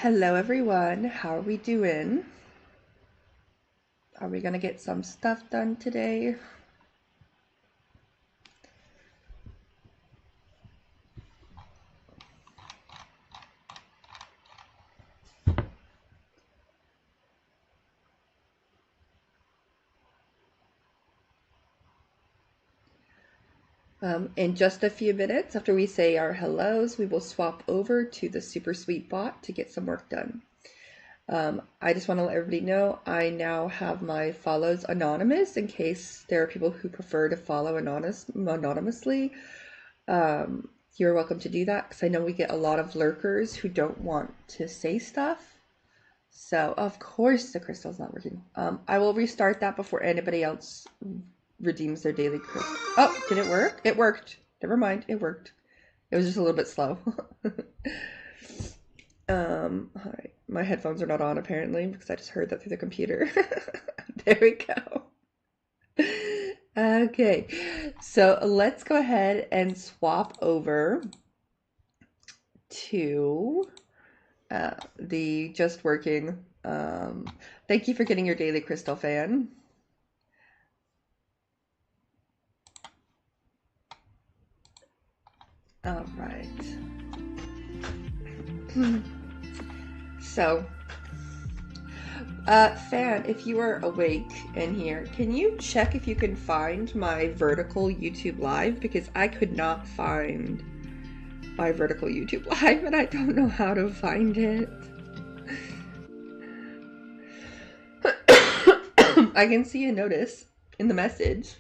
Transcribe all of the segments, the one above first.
Hello everyone, how are we doing? Are we gonna get some stuff done today? In just a few minutes after we say our hellos, we will swap over to the super sweet bot to get some work done. I just want to let everybody know I now have my follows anonymous in case there are people who prefer to follow anonymously. You're welcome to do that because I know we get a lot of lurkers who don't want to say stuff. So of course the crystal's not working. I will restart that before anybody else redeems their daily crystal. Oh, did it work? It worked. Never mind, it worked. It was just a little bit slow. All right. My headphones are not on apparently because I just heard that through the computer. There we go. Okay, so let's go ahead and swap over to the just working. Thank you for getting your daily crystal, fan. All right. So, fan, if you are awake in here, can you check if you can find my vertical YouTube live? Because I could not find my vertical YouTube live and I don't know how to find it. I can see a notice in the message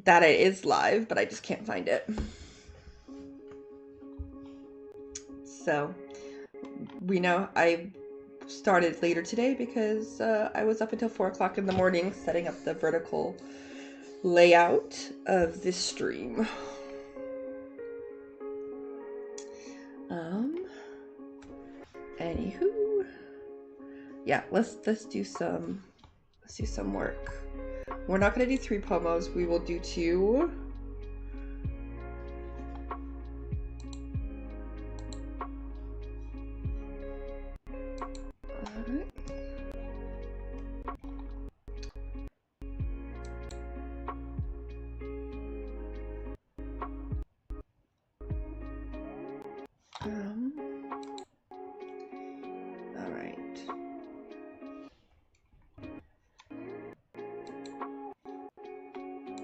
that it is live, but I just can't find it. So we know I started later today because I was up until 4 o'clock in the morning setting up the vertical layout of this stream. Anywho, yeah, let's do some work. We're not gonna do 3 pomos. We will do 2. All right.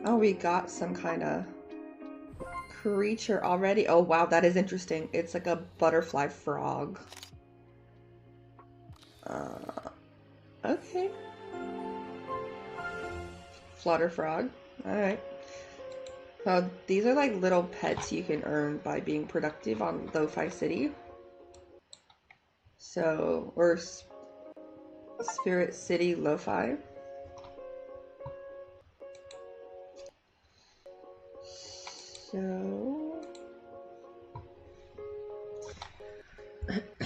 Oh, we got some kind of creature already. Oh, wow, that is interesting. It's like a butterfly frog. Okay. Flutter frog. All right. These are like little pets you can earn by being productive on Lo-Fi City. So, or Spirit City Lo-Fi. So,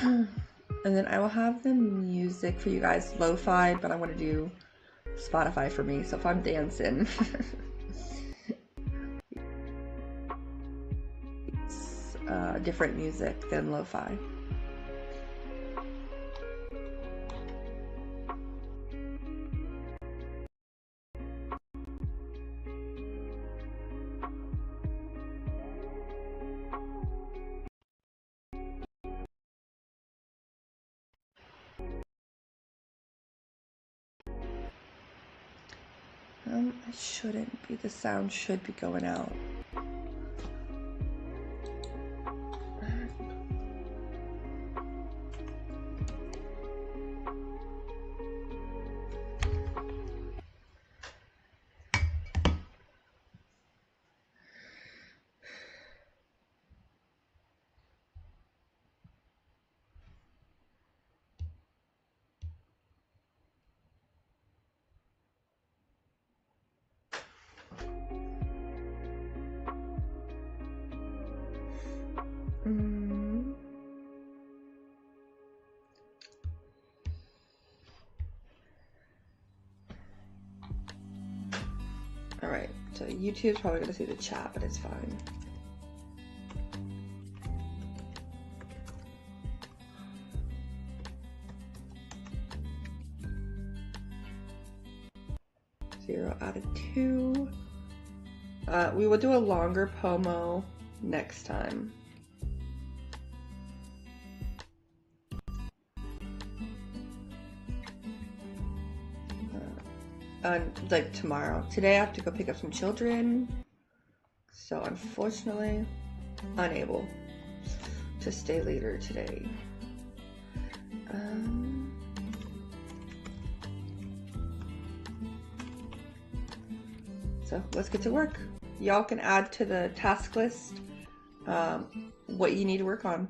and then I will have the music for you guys lo-fi, but I want to do Spotify for me. So if I'm dancing, it's different music than lo-fi. It shouldn't be. The sound should be going out. Alright, so YouTube's probably going to see the chat, but it's fine. 0 out of 2. We will do a longer pomo next time. Like tomorrow. Today I have to go pick up some children, so unfortunately unable to stay later today. So let's get to work. Y'all can add to the task list what you need to work on.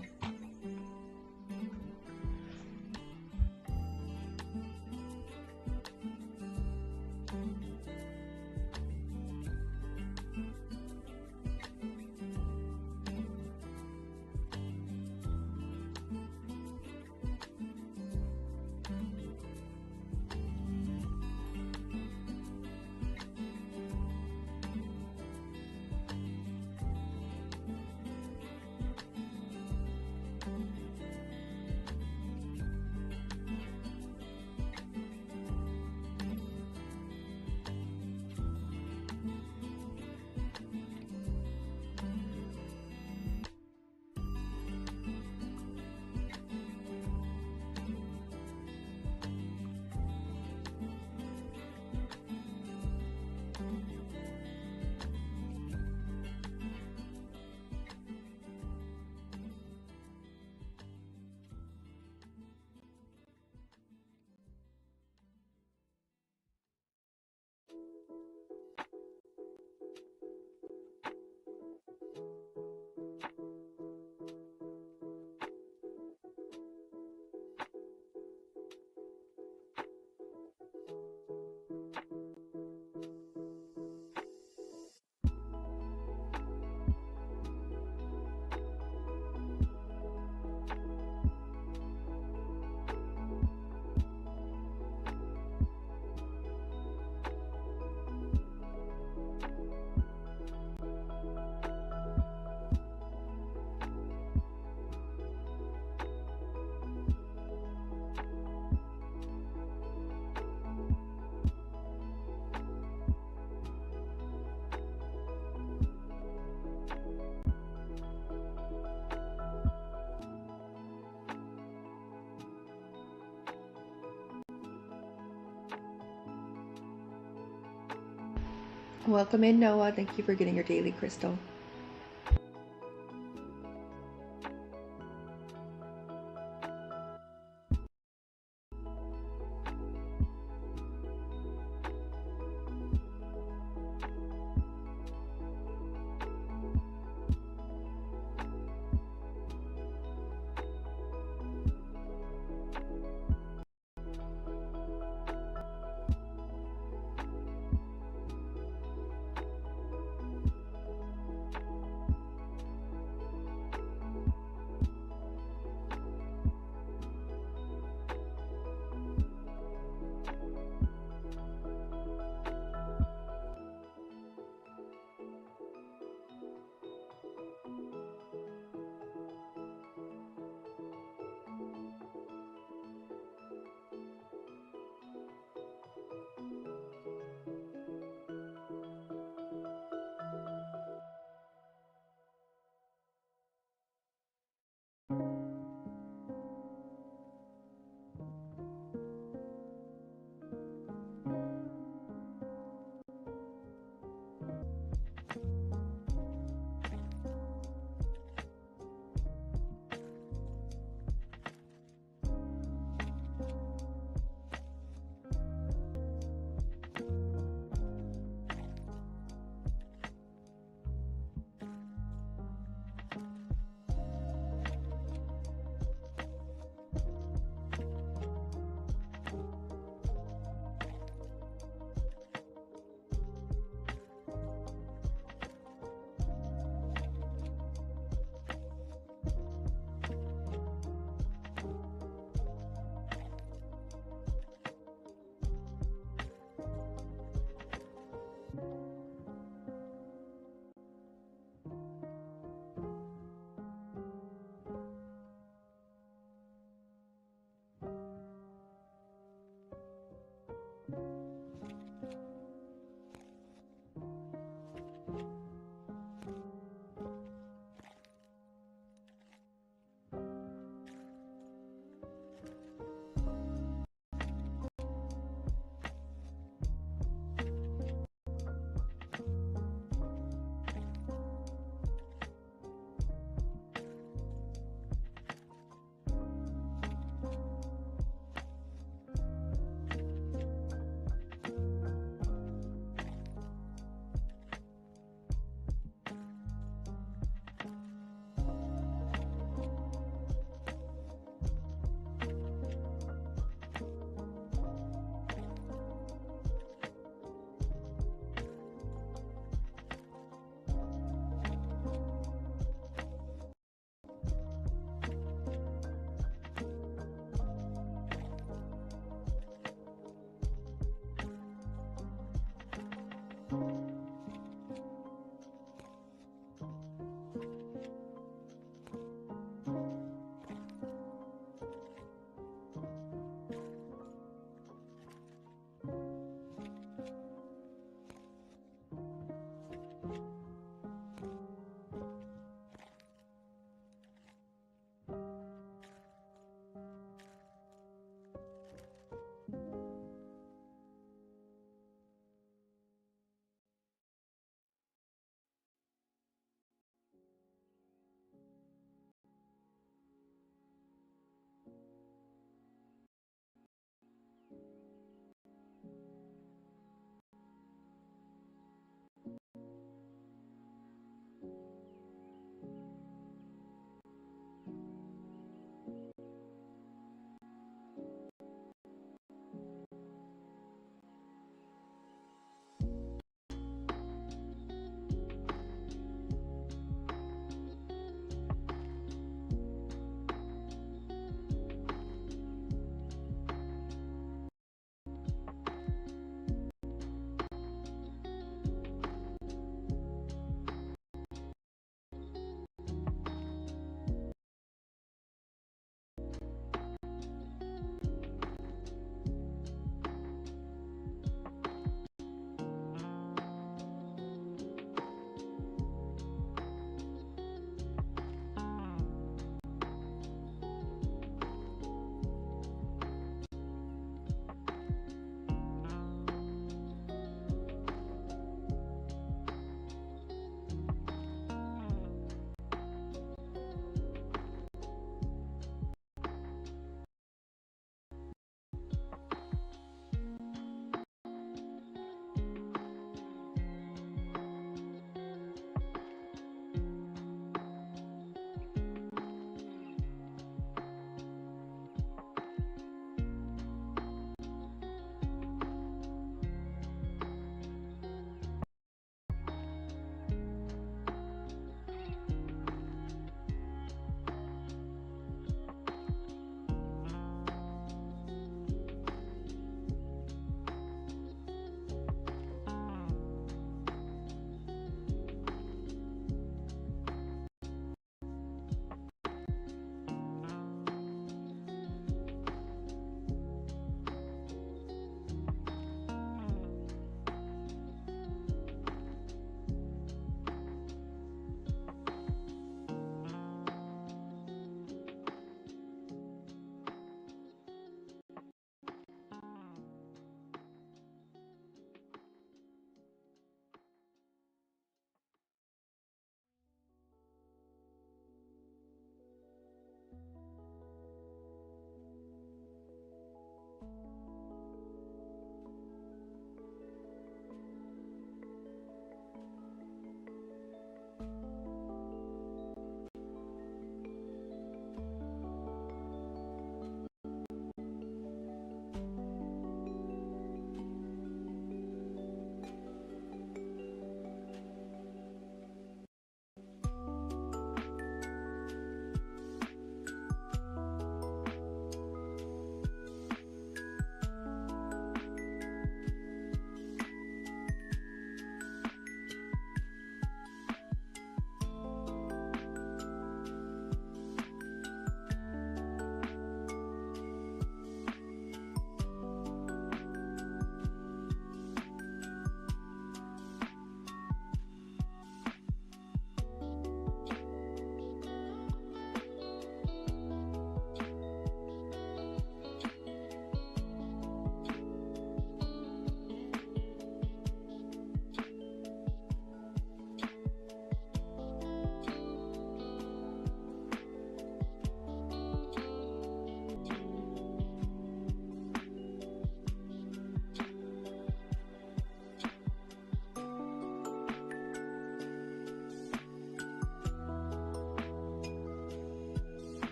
Welcome in, Noah. Thank you for getting your daily crystal.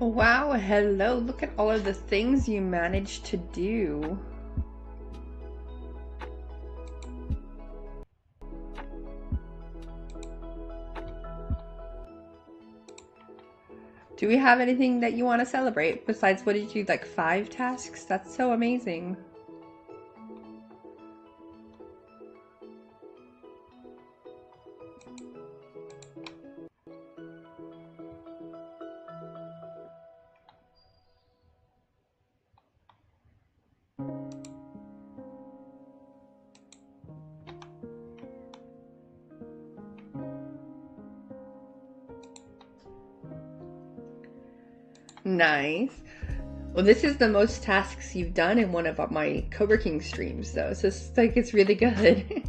Wow, hello. Look at all of the things you managed to do. Do we have anything that you want to celebrate besides, what did you do, like 5 tasks? That's so amazing. Nice. Well, this is the most tasks you've done in one of my co-working streams, though, so it's like, it's really good.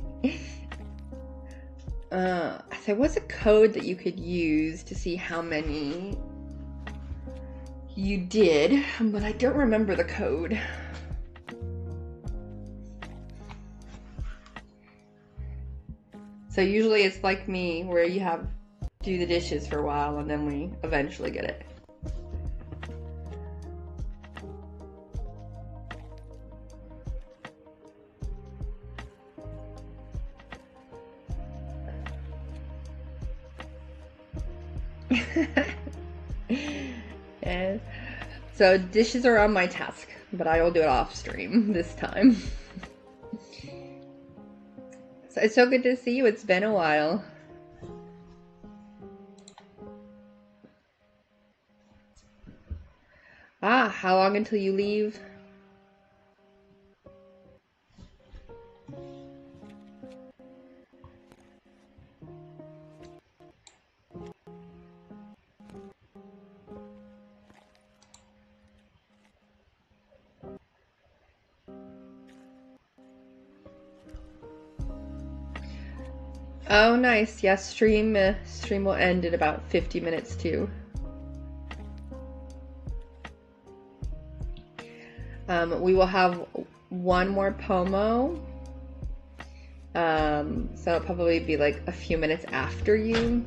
There was a code that you could use to see how many you did, but I don't remember the code. So usually it's like me, where you have do the dishes for a while and then we eventually get it. And so dishes are on my task, but I will do it off stream this time. So it's so good to see you. It's been a while. Ah, how long until you leave? Oh, nice. Yeah, stream will end in about 50 minutes too. We will have one more pomo. So it'll probably be like a few minutes after you.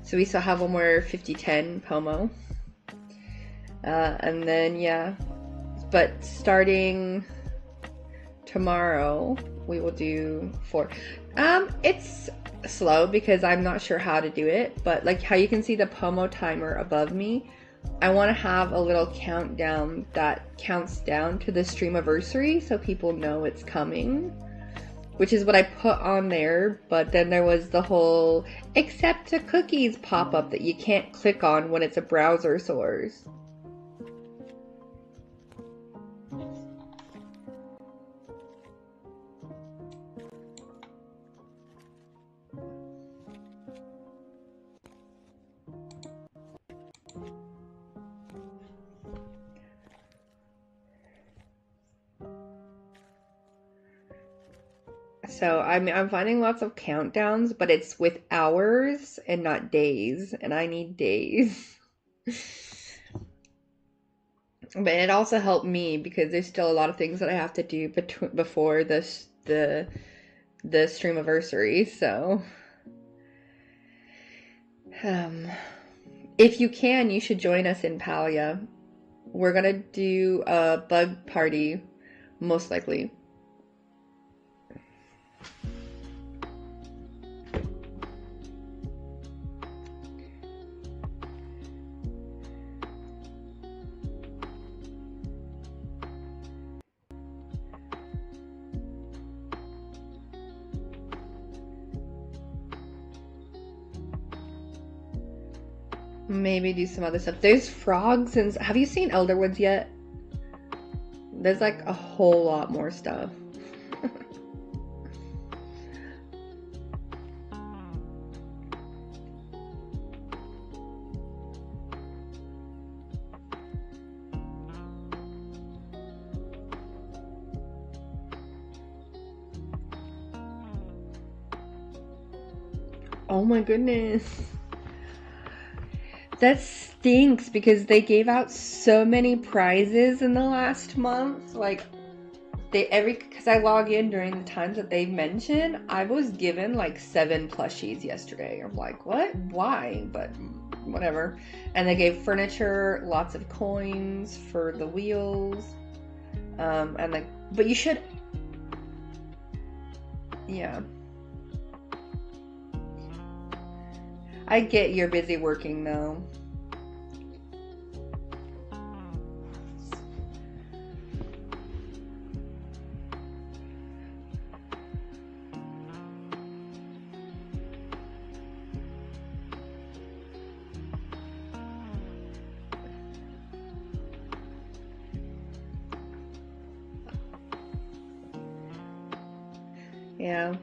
So we still have one more 50-10 pomo. And then, yeah. But starting tomorrow, we will do 4. It's slow because I'm not sure how to do it, but like how you can see the pomo timer above me, I want to have a little countdown that counts down to the streamaversary so people know it's coming, which is what I put on there. But then there was the whole accept to cookies pop-up that you can't click on when it's a browser source. So I'm finding lots of countdowns, but it's with hours and not days, and I need days. But it also helped me because there's still a lot of things that I have to do before the streamiversary. So if you can, you should join us in Palia. We're gonna do a bug party, most likely. Maybe do some other stuff. There's frogs and have you seen Elderwoods yet? There's like a whole lot more stuff. Oh my goodness. That stinks because they gave out so many prizes in the last month. Like because I log in during the times that they mention, I was given like 7 plushies yesterday. I'm like, what? Why? But whatever. And they gave furniture, lots of coins for the wheels. And like, but you should, yeah. I get you're busy working though. Yeah.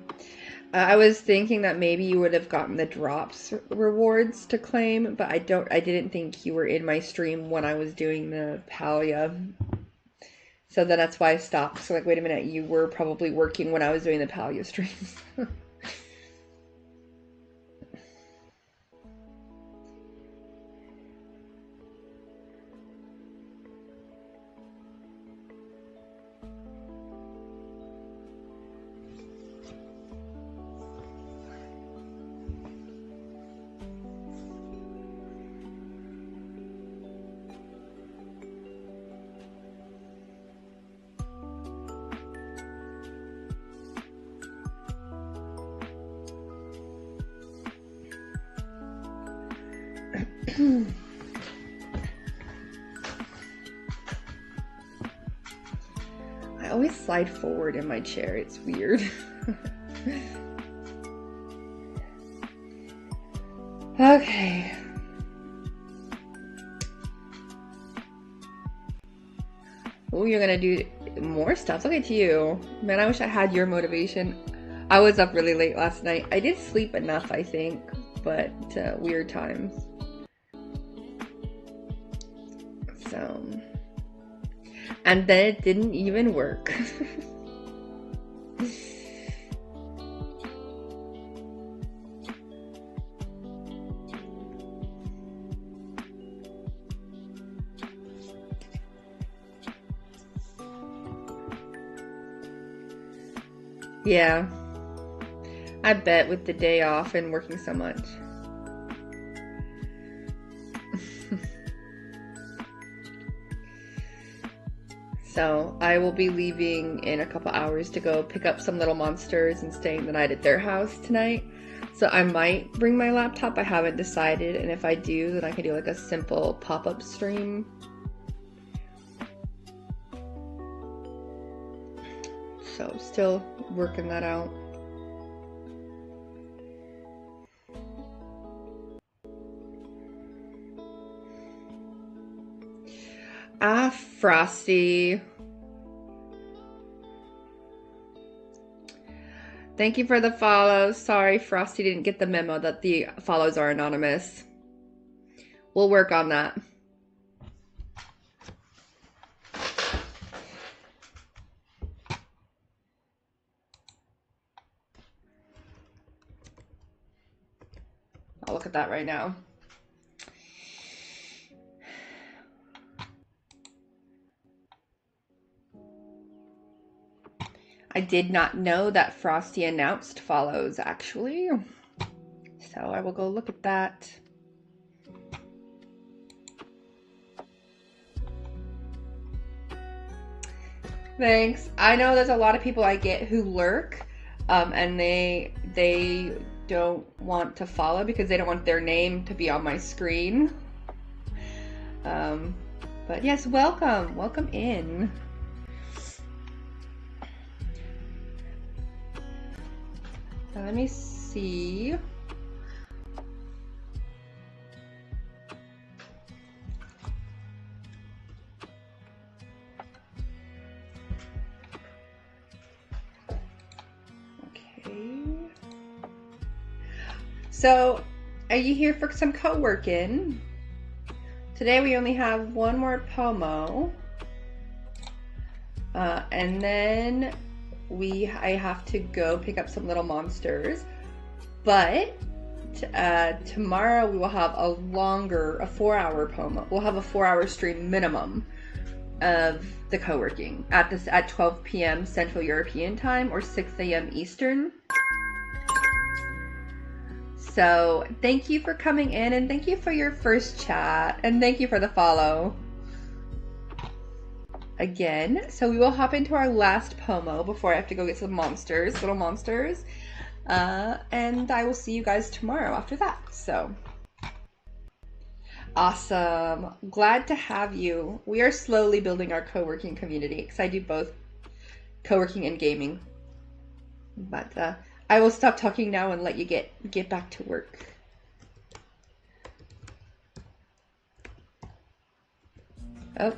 I was thinking that maybe you would have gotten the drops rewards to claim, but I didn't think you were in my stream when I was doing the Palia. So then that's why I stopped. So like, wait a minute, you were probably working when I was doing the Palia streams. I always slide forward in my chair. It's weird. Okay. Oh, you're gonna do more stuff. Look at you. Man, I wish I had your motivation. I was up really late last night. I did sleep enough, I think, but weird times. So, and then it didn't even work. Yeah, I bet with the day off and working so much. So I will be leaving in a couple hours to go pick up some little monsters and staying the night at their house tonight. So I might bring my laptop. I haven't decided, and if I do, then I can do like a simple pop-up stream. So still working that out. Ah, Frosty. Thank you for the follow. Sorry, Frosty didn't get the memo that the follows are anonymous. We'll work on that. I'll look at that right now. I did not know that Frosty announced follows, actually. So I will go look at that. Thanks. I know there's a lot of people I get who lurk, and they don't want to follow because they don't want their name to be on my screen. But yes, welcome. Welcome in. Let me see. Okay. So, are you here for some co-working? Today we only have one more Pomo. And then I have to go pick up some little monsters, but tomorrow we will have a 4-hour Pomo. We'll have a 4-hour stream minimum of the co-working at 12 p.m. Central European time or 6 a.m. Eastern. So thank you for coming in, and thank you for your first chat, and thank you for the follow again. So we will hop into our last pomo before I have to go get some little monsters. And I will see you guys tomorrow after that. So awesome. Glad to have you. We are slowly building our co-working community because I do both co-working and gaming. But I will stop talking now and let you get back to work. Oh.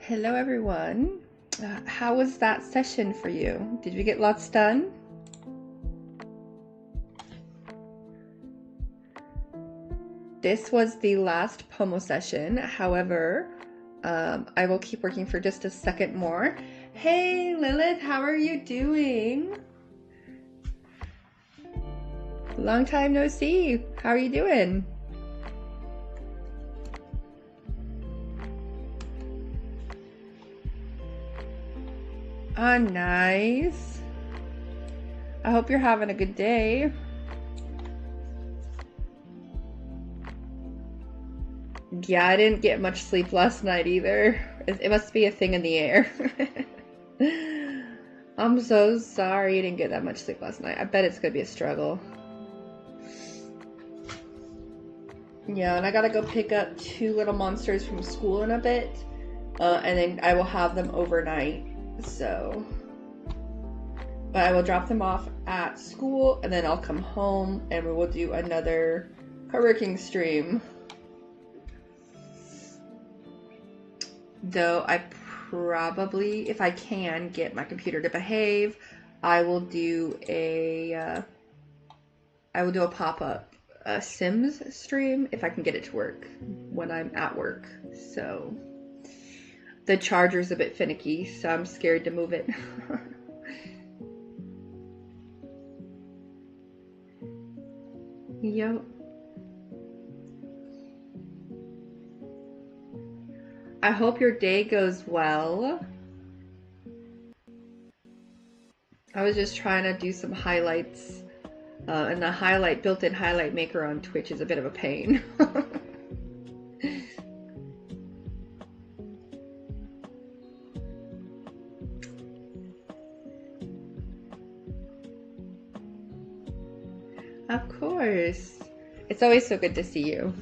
Hello everyone. How was that session for you? Did you get lots done? This was the last Pomo session. However, I will keep working for just a second more. Hey Lilith, how are you doing? Long time no see. How are you doing? Oh, nice. I hope you're having a good day. Yeah, I didn't get much sleep last night either. It must be a thing in the air. I'm so sorry you didn't get that much sleep last night. I bet it's gonna be a struggle. Yeah, and I gotta go pick up 2 little monsters from school in a bit. And then I will have them overnight. So, but I will drop them off at school and then I'll come home and we will do another co-working stream. Though I probably, if I can get my computer to behave, I will do a pop-up Sims stream if I can get it to work when I'm at work. So the charger's a bit finicky, so I'm scared to move it. Yep. I hope your day goes well. I was just trying to do some highlights, and the built-in highlight maker on Twitch is a bit of a pain. Of course. It's always so good to see you.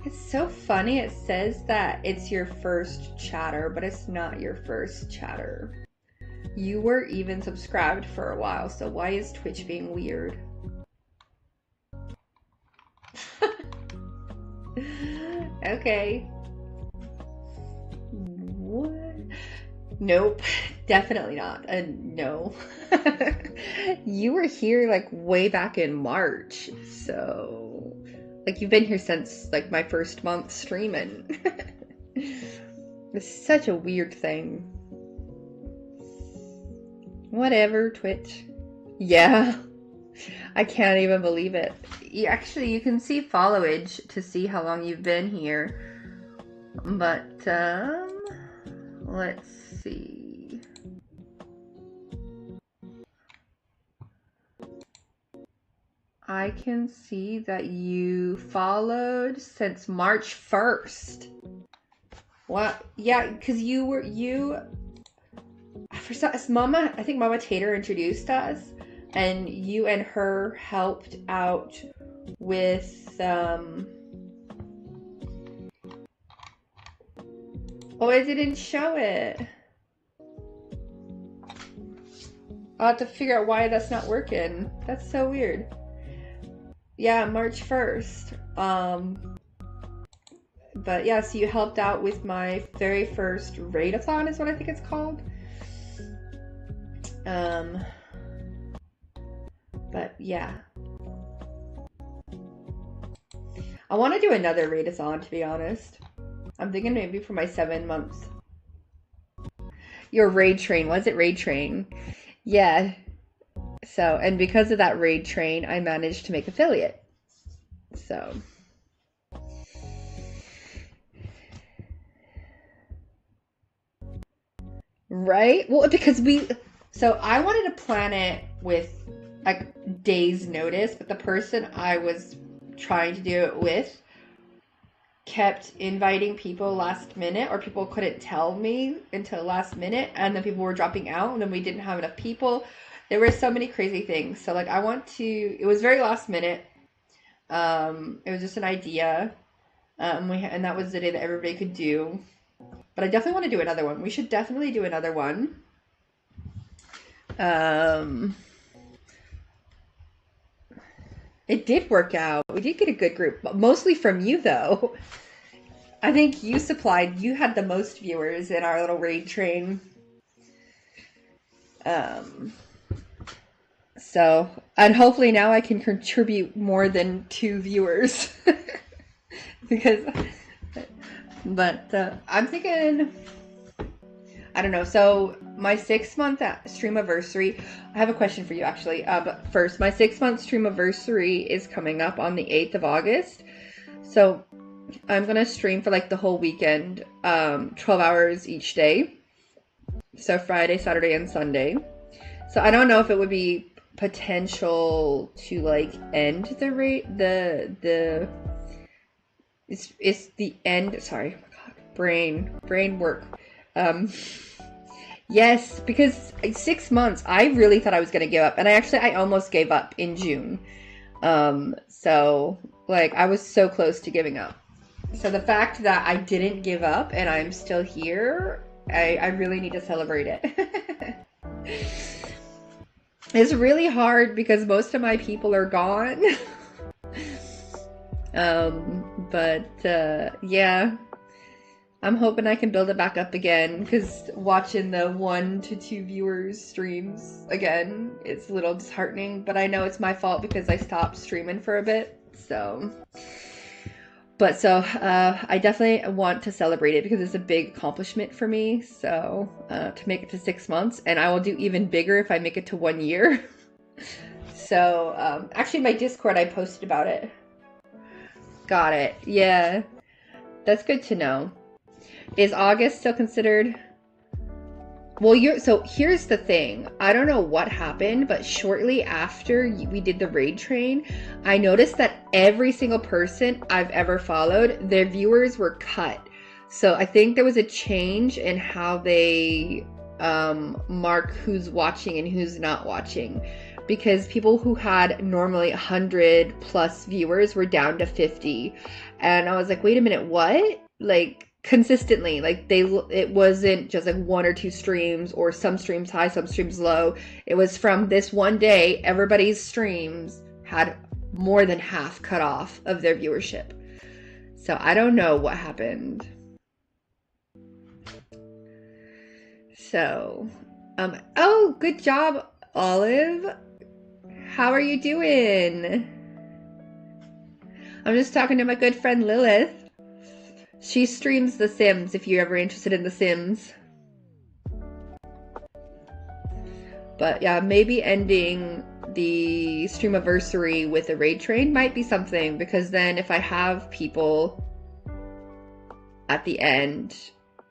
It's so funny. It says that it's your first chatter, but it's not your first chatter. You were even subscribed for a while, so why is Twitch being weird? Okay. What? Nope, definitely not. No. You were here like way back in March, so like you've been here since like my first month streaming. It's such a weird thing. Whatever, Twitch. Yeah. I can't even believe it. You can see followage to see how long you've been here. But, let's see. I can see that you followed since March 1st. What? Yeah, because I think Mama Tater introduced us, and you and her helped out with, oh, I didn't show it. I'll have to figure out why that's not working. That's so weird. Yeah, March 1st. But yeah, so you helped out with my very first raid-a-thon is what I think it's called. But yeah. I want to do another raid-a-thon, to be honest. I'm thinking maybe for my 7 months. Your raid train. Was it raid train? Yeah. So, and because of that raid train, I managed to make affiliate. So. Right? Well, because so I wanted to plan it with like days notice, but the person I was trying to do it with kept inviting people last minute, or people couldn't tell me until last minute, and then people were dropping out, and then we didn't have enough people. There were so many crazy things. So like it was very last minute. It was just an idea. And that was the day that everybody could do. But I definitely want to do another one. We should definitely do another one. It did work out. We did get a good group, mostly from you though. I think you had the most viewers in our little raid train. So, and hopefully now I can contribute more than 2 viewers. Because, but I'm thinking, I don't know. So my 6-month streamaversary, I have a question for you actually. But first, my 6-month streamaversary is coming up on the 8th of August. So I'm going to stream for like the whole weekend, 12 hours each day. So Friday, Saturday, and Sunday. So I don't know if it would be potential to like end the rate, it's the end, sorry, oh my God, brain work. Yes, because 6 months, I really thought I was going to give up. And I almost gave up in June. So like I was so close to giving up. So the fact that I didn't give up and I'm still here, I really need to celebrate it. It's really hard because most of my people are gone. Yeah, I'm hoping I can build it back up again, because watching the 1 to 2 viewers streams again, it's a little disheartening, but I know it's my fault because I stopped streaming for a bit. So I definitely want to celebrate it because it's a big accomplishment for me. So to make it to 6 months, and I will do even bigger if I make it to 1 year. So actually in my Discord I posted about it. Got it. Yeah, that's good to know. Is August still considered? Well, so here's the thing. I don't know what happened, but shortly after we did the raid train, I noticed that every single person I've ever followed, their viewers were cut. So I think there was a change in how they mark who's watching and who's not watching. Because people who had normally 100 plus viewers were down to 50. And I was like, wait a minute, what? Like, consistently, like it wasn't just like 1 or 2 streams or some streams high, some streams low. It was from this one day, everybody's streams had more than half cut off of their viewership. So I don't know what happened. So, oh, good job, Olive. How are you doing? I'm just talking to my good friend Lilith. She streams The Sims, if you're ever interested in The Sims. But yeah, maybe ending the streamaversary with a raid train might be something, because then if I have people at the end,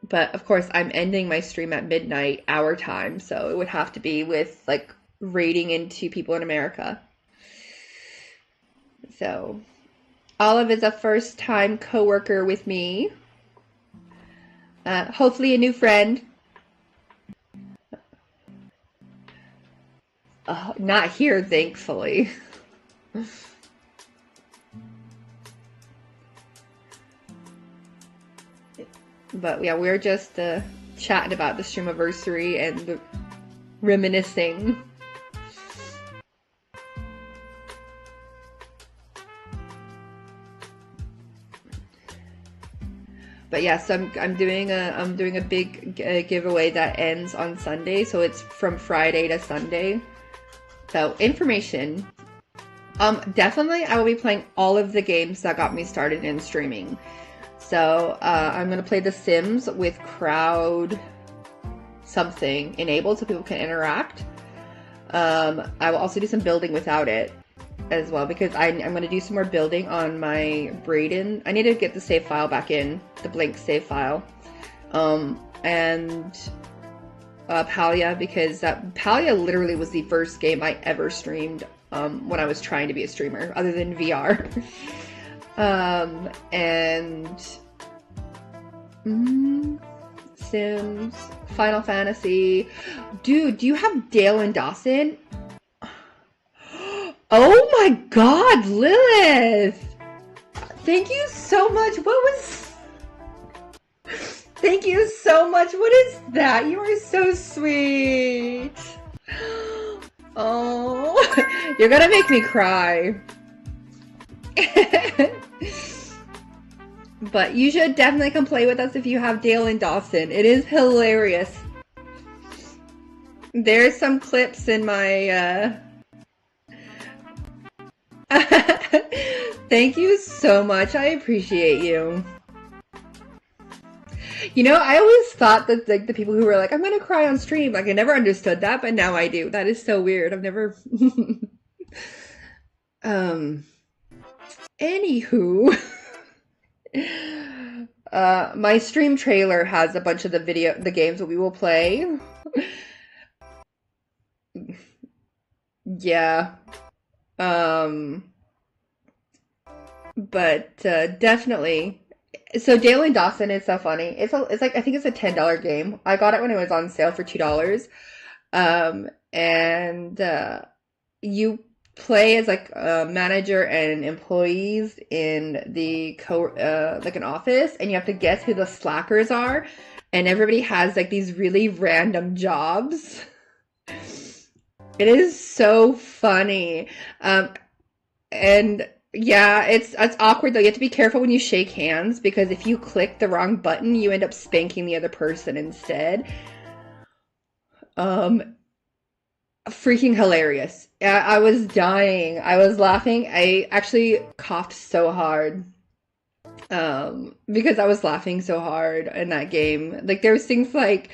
but of course I'm ending my stream at midnight our time, so it would have to be with like raiding into people in America. So Olive is a first-time co-worker with me. Hopefully a new friend. Not here, thankfully. But yeah, we're just chatting about the streamiversary and reminiscing. But yeah, so I'm doing a big giveaway that ends on Sunday, so it's from Friday to Sunday. So information. Definitely I will be playing all of the games that got me started in streaming. So I'm gonna play The Sims with crowd something enabled so people can interact. I will also do some building without it as well, because I'm going to do some more building on my Brayden. I need to get the save file back in, the blank save file. And Palia, because Palia literally was the first game I ever streamed when I was trying to be a streamer, other than VR. Sims, Final Fantasy. Dude, do you have Dale and Dawson? Oh my god, Lilith! Thank you so much. Thank you so much. What is that? You are so sweet. Oh, you're gonna make me cry. But you should definitely come play with us if you have Dale and Dawson. It is hilarious. There's some clips in my Thank you so much. I appreciate you. You know, I always thought that like the people who were like, I'm gonna cry on stream, like I never understood that, but now I do. That is so weird. I've never Anywho. My stream trailer has a bunch of the games that we will play. Yeah. But definitely. So Dale and Dawson is so funny. It's like, I think it's a $10 game. I got it when it was on sale for $2. And you play as like a manager and employees in the like an office, and you have to guess who the slackers are, and everybody has like these really random jobs. It is so funny. And yeah, it's awkward though. You have to be careful when you shake hands, because if you click the wrong button, you end up spanking the other person instead. Freaking hilarious. I was dying. I was laughing. I actually coughed so hard. Because I was laughing so hard in that game. Like there's things like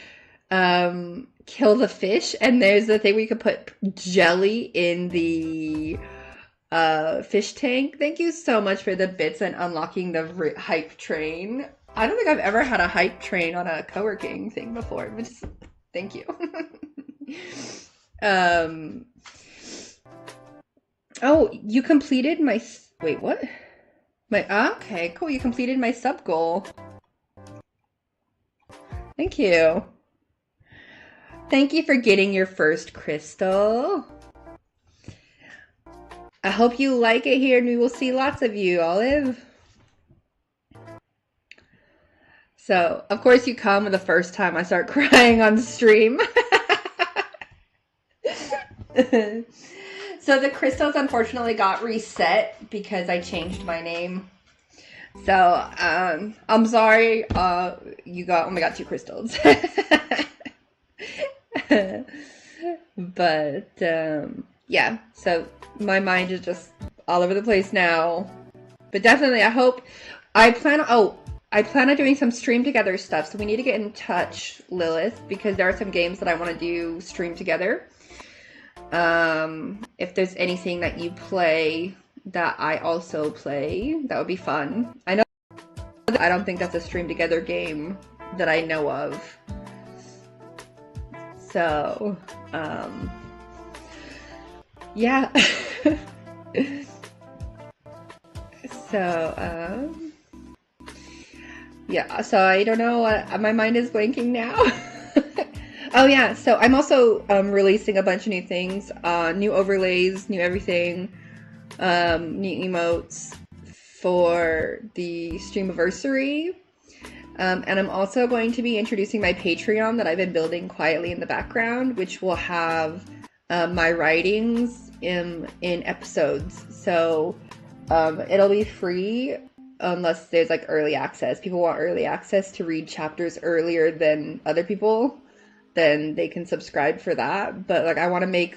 kill the fish, and there's the thing where you could put jelly in the fish tank. Thank you so much for the bits and unlocking the hype train. I don't think I've ever had a hype train on a co-working thing before, but just thank you. Oh, you completed my wait, what? Okay, cool. You completed my sub goal. Thank you. Thank you for getting your first crystal. I hope you like it here, and we will see lots of you, Olive. So, of course, you come the first time I start crying on stream. So the crystals unfortunately got reset because I changed my name. So, I'm sorry, you only got 2 crystals. But, yeah, so my mind is just all over the place now. But definitely, I plan on doing some stream together stuff, so we need to get in touch, Lilith, because there are some games that I want to do stream together. If there's anything that you play that I also play, that would be fun. I don't think that's a stream together game that I know of. So, yeah. So, yeah, so I don't know what, my mind is blanking now. Oh yeah, so I'm also releasing a bunch of new things, new overlays, new everything, new emotes for the streamaversary. And I'm also going to be introducing my Patreon that I've been building quietly in the background, which will have my writings in episodes. So it'll be free unless there's like early access. People want early access to read chapters earlier than other people. Then they can subscribe for that. But like I want to make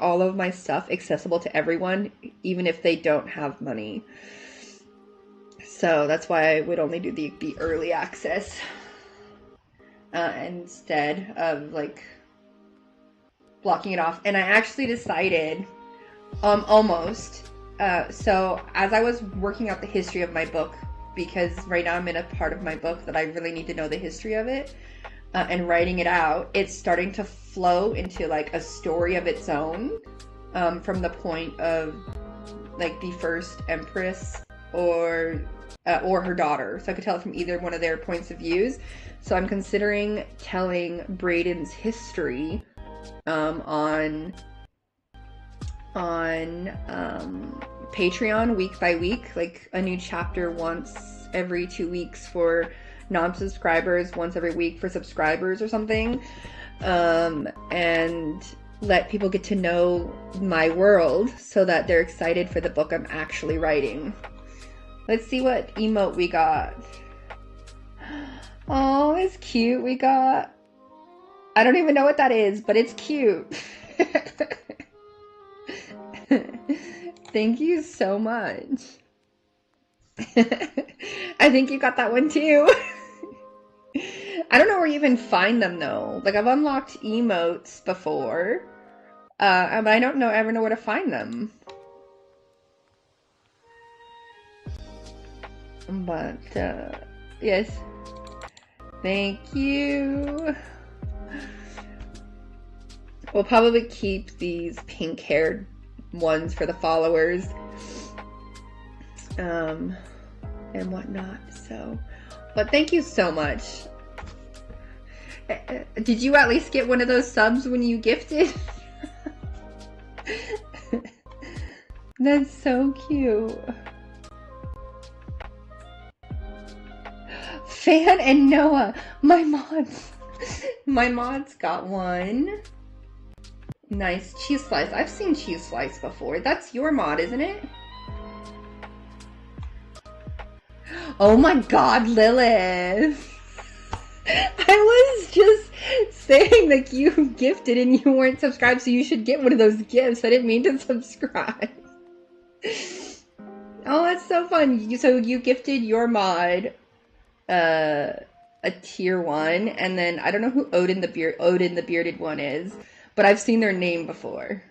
all of my stuff accessible to everyone, even if they don't have money. So that's why I would only do the early access instead of like blocking it off. And I actually decided almost so as I was working out the history of my book, because right now I'm in a part of my book that I really need to know the history of it. And writing it out, it's starting to flow into like a story of its own, from the point of like the first empress or her daughter. So I could tell it from either one of their points of views. So I'm considering telling Brayden's history on Patreon week by week, like a new chapter once every 2 weeks for non-subscribers, once every week for subscribers or something. And let people get to know my world so that they're excited for the book I'm actually writing. Let's see what emote we got. Oh, it's cute. We got, I don't even know what that is, but it's cute. Thank you so much. I think you got that one too. I don't know where you even find them though. Like I've unlocked emotes before, but I don't ever know where to find them. But yes, thank you. We'll probably keep these pink-haired ones for the followers, and whatnot. So, but thank you so much. Did you at least get one of those subs when you gifted? That's so cute. Fan and Noah, my mods got one. Nice cheese slice. I've seen cheese slice before. That's your mod, isn't it? Oh my god, Lilith. I was just saying like you gifted and you weren't subscribed, so you should get one of those gifts. I didn't mean to subscribe. Oh, that's so fun. So you gifted your mod a tier 1, and then I don't know who Odin the bearded one is, but I've seen their name before.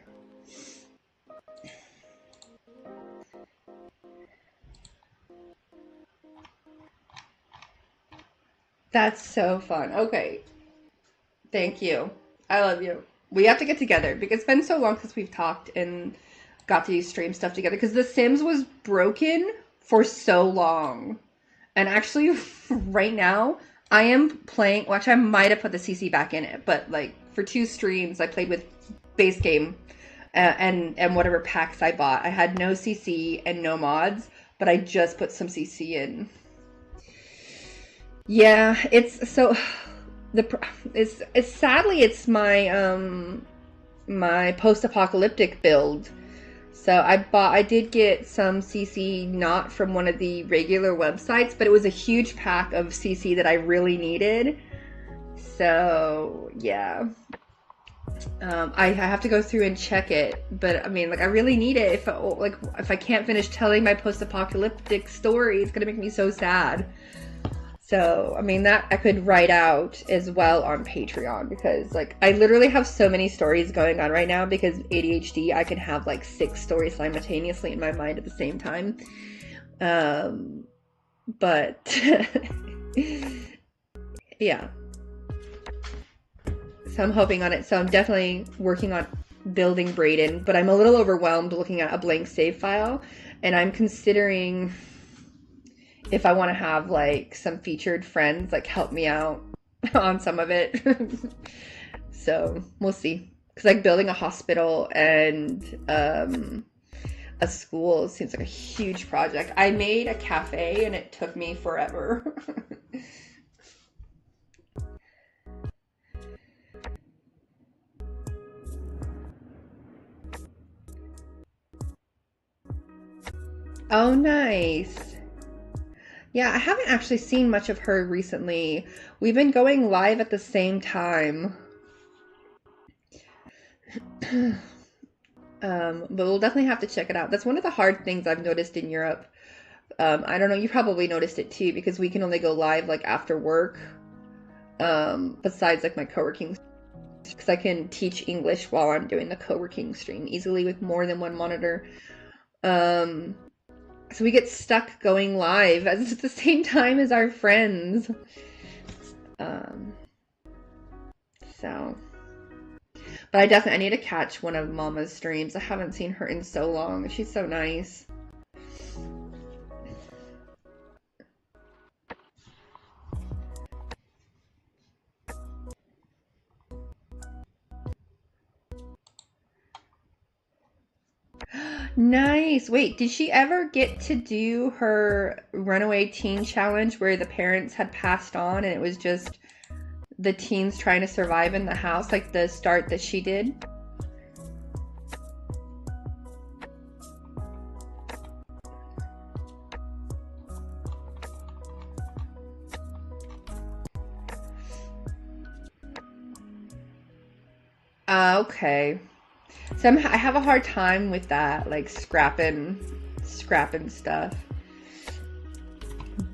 That's so fun. Okay. Thank you. I love you. We have to get together because it's been so long since we've talked and got to do stream stuff together, because The Sims was broken for so long. And actually, right now, I am playing, well, actually, I might have put the CC back in it, but like for 2 streams, I played with base game and whatever packs I bought. I had no CC and no mods, but I just put some CC in. Yeah, it's so, it's sadly, it's my, my post-apocalyptic build. So I did get some CC not from one of the regular websites, but it was a huge pack of CC that I really needed. So yeah, I have to go through and check it, but I mean, like I really need it. If I can't finish telling my post-apocalyptic story, it's gonna make me so sad. So, I mean, that I could write out as well on Patreon, because like I literally have so many stories going on right now because ADHD. I can have like 6 stories simultaneously in my mind at the same time. But yeah. So I'm hoping on it. So I'm definitely working on building Brayden, but I'm a little overwhelmed looking at a blank save file, and I'm considering if I want to have like some featured friends like help me out on some of it. So we'll see, because like building a hospital and a school seems like a huge project. I made a cafe and it took me forever. Oh, nice. Yeah, I haven't actually seen much of her recently. We've been going live at the same time. But we'll definitely have to check it out. That's one of the hard things I've noticed in Europe. I don't know, you probably noticed it too, because we can only go live like after work. Besides like my co-working, because I can teach English while I'm doing the co-working stream easily with more than one monitor. So we get stuck going live at the same time as our friends. So, but I need to catch one of Mama's streams. I haven't seen her in so long. She's so nice. Nice. Wait, did she ever get to do her Runaway Teen Challenge where the parents had passed on and it was just the teens trying to survive in the house, like the start that she did? Okay. I have a hard time with that, like scrapping stuff.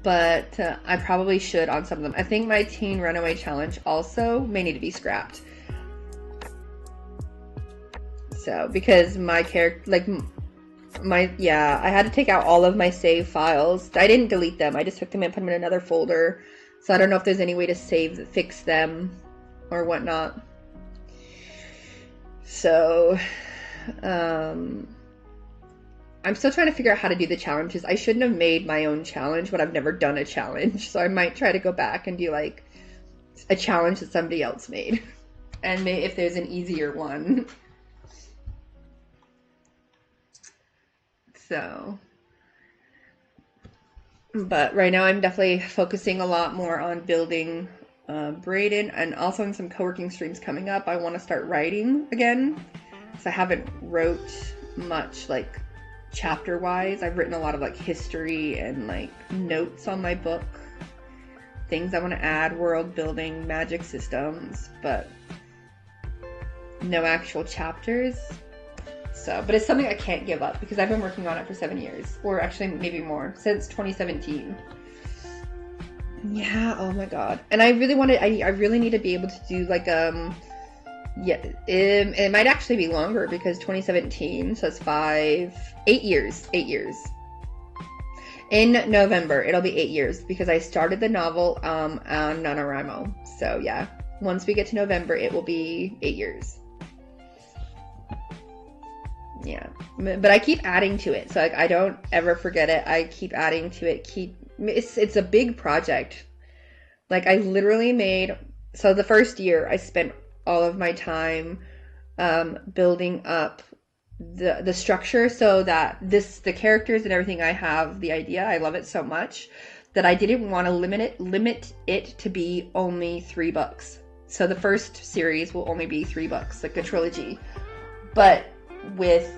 But I probably should on some of them. I think my teen runaway challenge also may need to be scrapped. So, because my character, like, yeah, I had to take out all of my save files. I didn't delete them. I just took them and put them in another folder. So I don't know if there's any way to fix them or whatnot. So, I'm still trying to figure out how to do the challenges. I shouldn't have made my own challenge, but I've never done a challenge. So I might try to go back and do like a challenge that somebody else made. And if there's an easier one. So, but right now I'm definitely focusing a lot more on building Brayden, and also in some co-working streams coming up. I want to start writing again. So I haven't wrote much like chapter wise. I've written a lot of like history and like notes on my book, things I want to add, world building, magic systems, but no actual chapters. So, but it's something I can't give up because I've been working on it for 7 years, or actually maybe more, since 2017. Yeah, oh my god. And I really wanted, I really need to be able to do like, yeah, it might actually be longer because 2017, so it's 8 years. In November, it'll be 8 years because I started the novel on NaNoWriMo. So yeah, once we get to November, it will be 8 years. Yeah, but I keep adding to it, so like I don't ever forget it. I keep adding to it. It's a big project. Like I literally made, so the first year I spent all of my time building up the structure so that the characters and everything I have, the idea, I love it so much that I didn't want to limit it to be only 3 books. So the first series will only be 3 books, like a trilogy. But with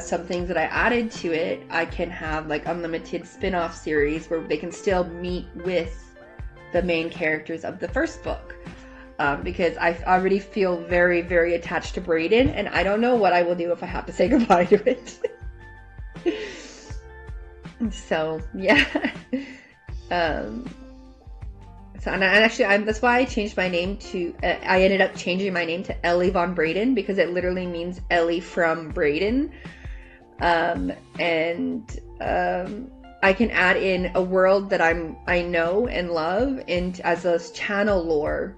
some things that I added to it, I can have like unlimited spin-off series where they can still meet with the main characters of the first book. Because I already feel very, very attached to Brayden, and I don't know what I will do if I have to say goodbye to it. So, yeah. And actually, that's why I changed my name to, I ended up changing my name to Ellie von Brayden, because it literally means Ellie from Brayden. I can add in a world that I know and love as a channel lore.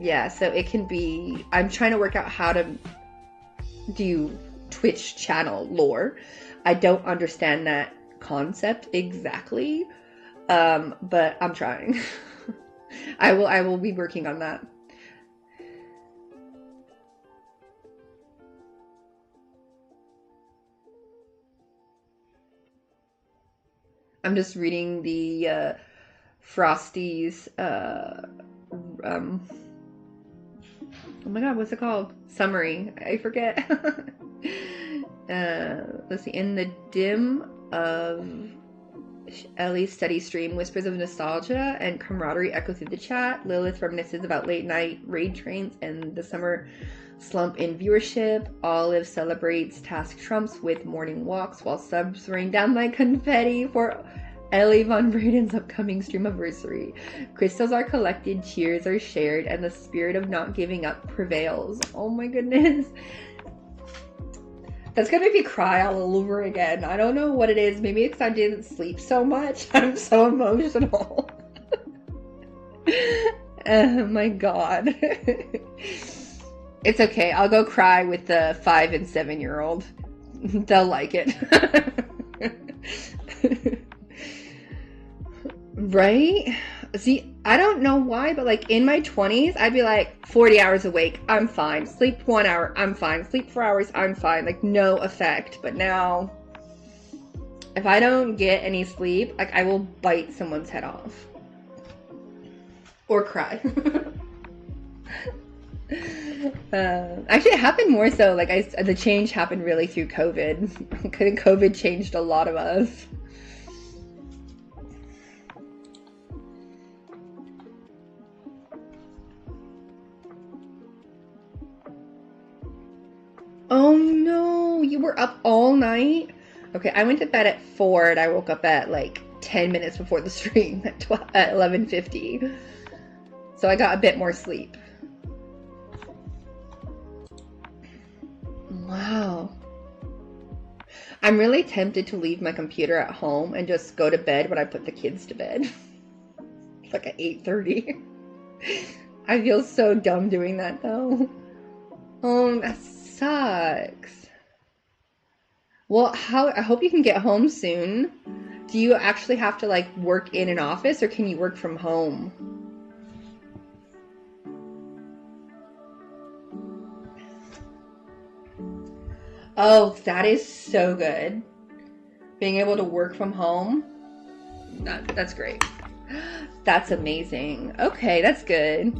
Yeah, so it can be, I'm trying to work out how to do Twitch channel lore. I don't understand that concept exactly. But I'm trying. I will be working on that. I'm just reading the Frosty's oh my god, what's it called? Summary. I forget. Let's see. In the dim of Ellie's steady stream, whispers of nostalgia and camaraderie echo through the chat. Lilith reminisces about late night raid trains and the summer slump in viewership. Olive celebrates task trumps with morning walks while subs rain down like confetti for Ellie von Brayden's upcoming streamaversary. Crystals are collected, cheers are shared, and the spirit of not giving up prevails. Oh my goodness. That's gonna make me cry all over again. I don't know what it is. Maybe it's I didn't sleep so much. I'm so emotional. Oh my god. It's okay. I'll go cry with the 5 and 7-year-old. They'll like it. Right? See, I don't know why, but like in my 20s, I'd be like 40 hours awake, I'm fine. Sleep 1 hour, I'm fine. Sleep 4 hours, I'm fine. Like no effect. But now, if I don't get any sleep, like I will bite someone's head off. Or cry. Actually, it happened more so, like the change happened really through COVID. COVID changed a lot of us. Oh no, you were up all night? Okay, I went to bed at 4 and I woke up at like 10 minutes before the stream at 11:50. So I got a bit more sleep. Wow. I'm really tempted to leave my computer at home and just go to bed when I put the kids to bed. Like at 8:30. I feel so dumb doing that though. Oh, that sucks. Well, I hope you can get home soon. Do you actually have to like work in an office or can you work from home? Oh, that is so good. Being able to work from home. That's great. That's amazing. Okay, that's good.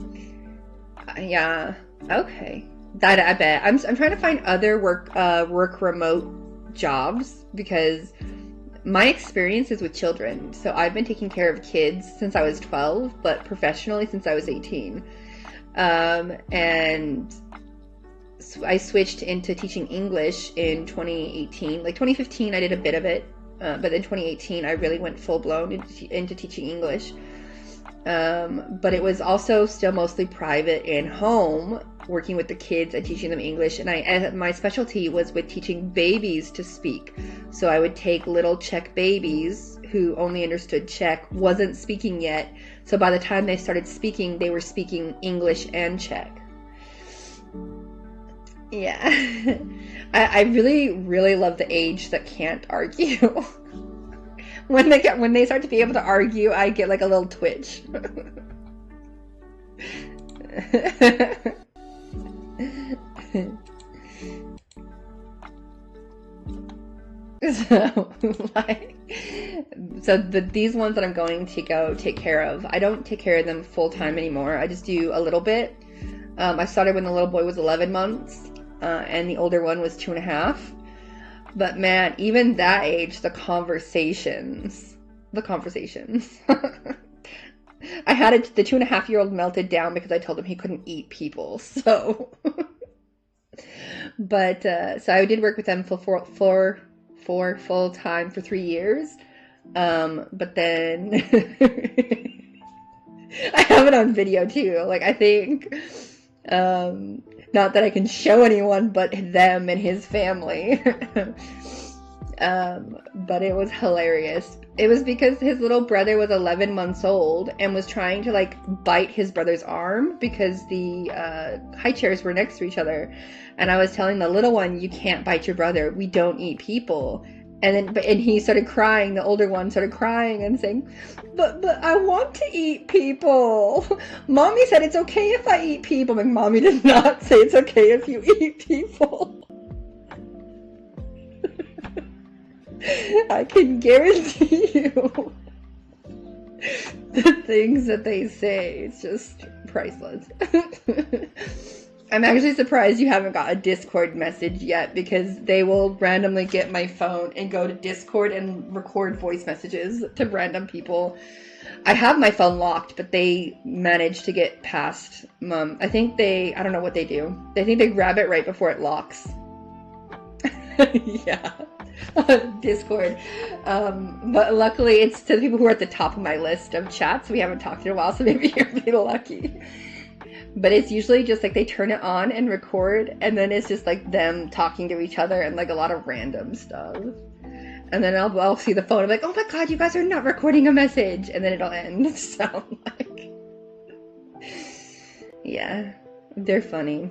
Yeah. Okay. That I bet. I'm trying to find other work remote jobs because my experience is with children. So I've been taking care of kids since I was 12, but professionally since I was 18. And I switched into teaching English in 2018. Like 2015, I did a bit of it. But in 2018, I really went full blown into teaching English. But it was also still mostly private and home, working with the kids and teaching them English. And my specialty was with teaching babies to speak. So I would take little Czech babies who only understood Czech, wasn't speaking yet. So by the time they started speaking, they were speaking English and Czech. Yeah. I really, really love the age that can't argue. When they start to be able to argue, I get like a little twitch. These ones that I'm going to go take care of, I don't take care of them full time anymore. I just do a little bit. I started when the little boy was 11 months, and the older one was 2.5. But man, even that age, the conversations. I had the 2.5-year-old melted down because I told him he couldn't eat people. So, but so I did work with them for full time for 3 years. But then I have it on video too. Like I think, not that I can show anyone but them and his family. But it was hilarious. It was because his little brother was 11 months old and was trying to like bite his brother's arm because the high chairs were next to each other. And I was telling the little one, you can't bite your brother. We don't eat people. And he started crying. The older one started crying and saying, but I want to eat people. Mommy said it's okay if I eat people. Like, Mommy did not say it's okay if you eat people. I can guarantee you the things that they say, it's just priceless. I'm actually surprised you haven't got a Discord message yet because they will randomly get my phone and go to Discord and record voice messages to random people. I have my phone locked, but they managed to get past Mom. I don't know what they do. I think they grab it right before it locks. Yeah. Discord. But luckily it's to the people who are at the top of my list of chats. We haven't talked in a while, so maybe you're a bit lucky. But it's usually just like they turn it on and record, and then it's just like them talking to each other and like a lot of random stuff. And then I'll see the phone, I'm like, oh my god, you guys are not recording a message, and then it'll end. So like, yeah, they're funny.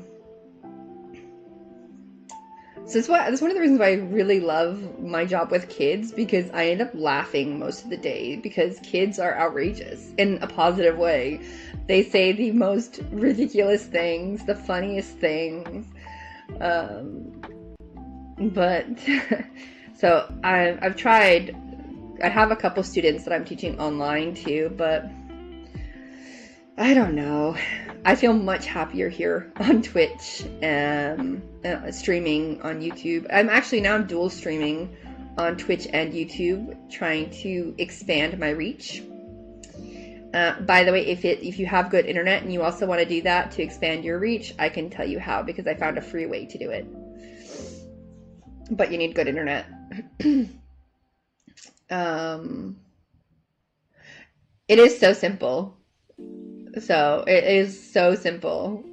So that's one of the reasons why I really love my job with kids, because I end up laughing most of the day because kids are outrageous in a positive way. They say the most ridiculous things, the funniest things. But so I've tried. I have a couple students that I'm teaching online too, but I don't know. I feel much happier here on Twitch and streaming on YouTube. I'm dual streaming on Twitch and YouTube, trying to expand my reach. By the way, if you have good internet and you also want to do that to expand your reach, I can tell you how, because I found a free way to do it. but you need good internet. It is so simple. So it is so simple.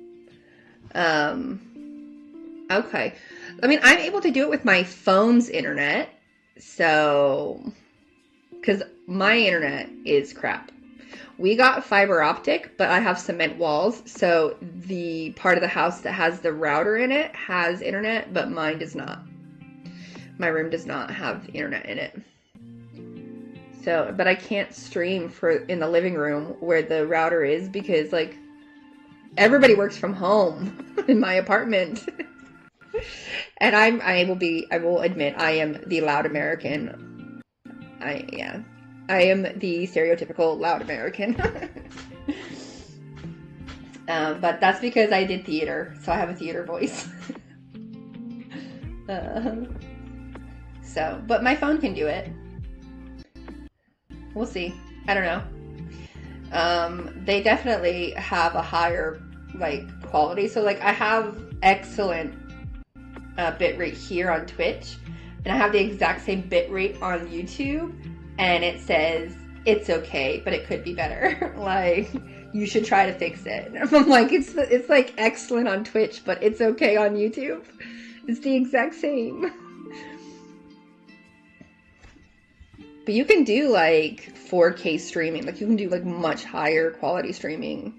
Okay. I mean, I'm able to do it with my phone's internet. So, because my internet is crap. We got fiber optic, but I have cement walls. So the part of the house that has the router in it has internet, but mine does not. My room does not have internet in it. So, but I can't stream in the living room where the router is because like everybody works from home in my apartment. And I will admit I am the loud American. I am the stereotypical loud American. But that's because I did theater, so I have a theater voice. But my phone can do it. We'll see. I don't know. They definitely have a higher like quality. So like I have excellent bit rate here on Twitch, and I have the exact same bit rate on YouTube, and it says it's okay, but it could be better. Like you should try to fix it. I'm like it's like excellent on Twitch, but it's okay on YouTube. It's the exact same. But you can do like 4K streaming. Like you can do like much higher quality streaming.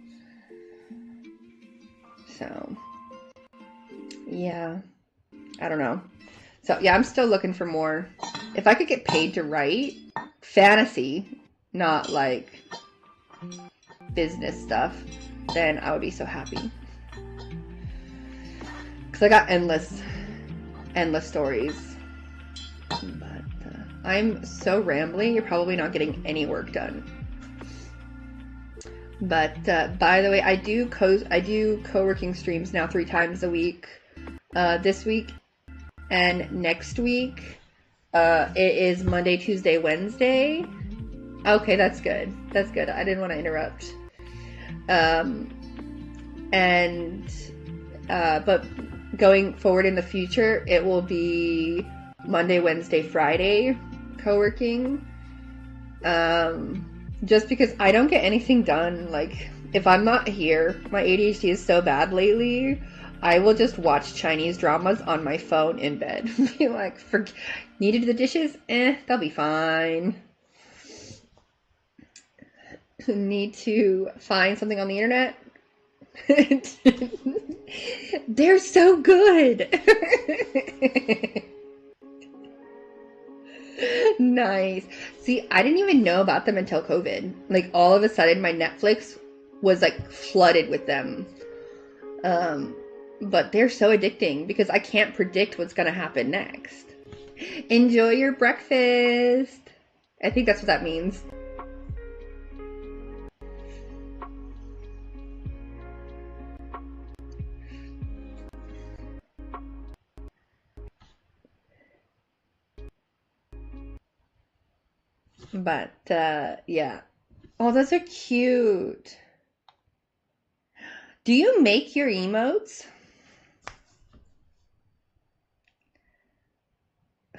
So, yeah. I don't know. So, yeah, I'm still looking for more. If I could get paid to write fantasy, not like business stuff, then I would be so happy. Because I got endless stories. But I'm so rambling, you're probably not getting any work done. But by the way, I do co-working streams now 3 times a week. This week and next week. It is Monday, Tuesday, Wednesday. Okay, that's good. That's good. I didn't want to interrupt. But going forward in the future, it will be Monday, Wednesday, Friday co-working. Just because I don't get anything done. Like, if I'm not here, my ADHD is so bad lately, I will just watch Chinese dramas on my phone in bed. Be like, needed the dishes? They'll be fine. Need to find something on the internet? They're so good. Nice. See, I didn't even know about them until COVID. Like, all of a sudden, my Netflix was like flooded with them. But they're so addicting because I can't predict what's gonna happen next. Enjoy your breakfast. I think that's what that means. But, yeah. Oh, those are cute. Do you make your emotes?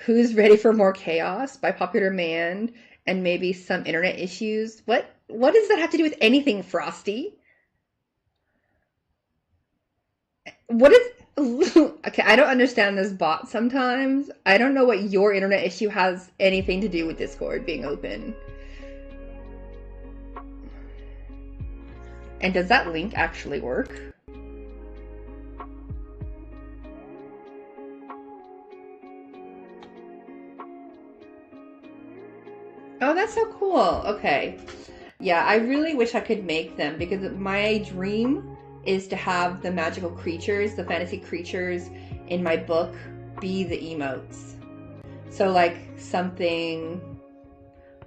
Who's ready for more chaos by popular demand and maybe some internet issues? What does that have to do with anything, Frosty? What is... Okay, I don't understand this bot sometimes. I don't know what your internet issue has anything to do with Discord being open. And does that link actually work? Oh, that's so cool. Okay. Yeah, I really wish I could make them because my dream is to have the magical creatures, the fantasy creatures in my book be the emotes. So like something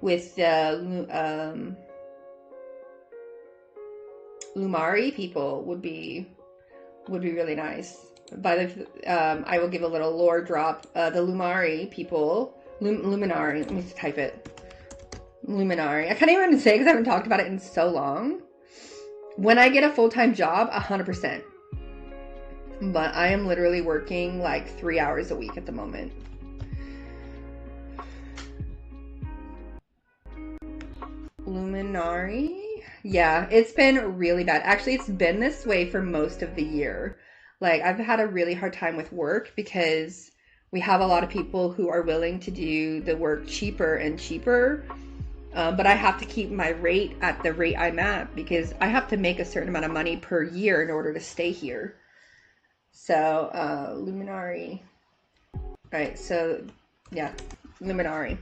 with the Lumari people would be really nice. I will give a little lore drop. The Lumari people, Luminari. Let me type it. Luminari. I can't even say because I haven't talked about it in so long. When I get a full-time job, 100%. but I am literally working like 3 hours a week at the moment. Luminary? Yeah, it's been really bad. Actually, it's been this way for most of the year. Like, I've had a really hard time with work because we have a lot of people who are willing to do the work cheaper and cheaper. But I have to keep my rate at the rate I'm at because I have to make a certain amount of money per year in order to stay here. So, Luminary. Right, so, yeah, Luminary.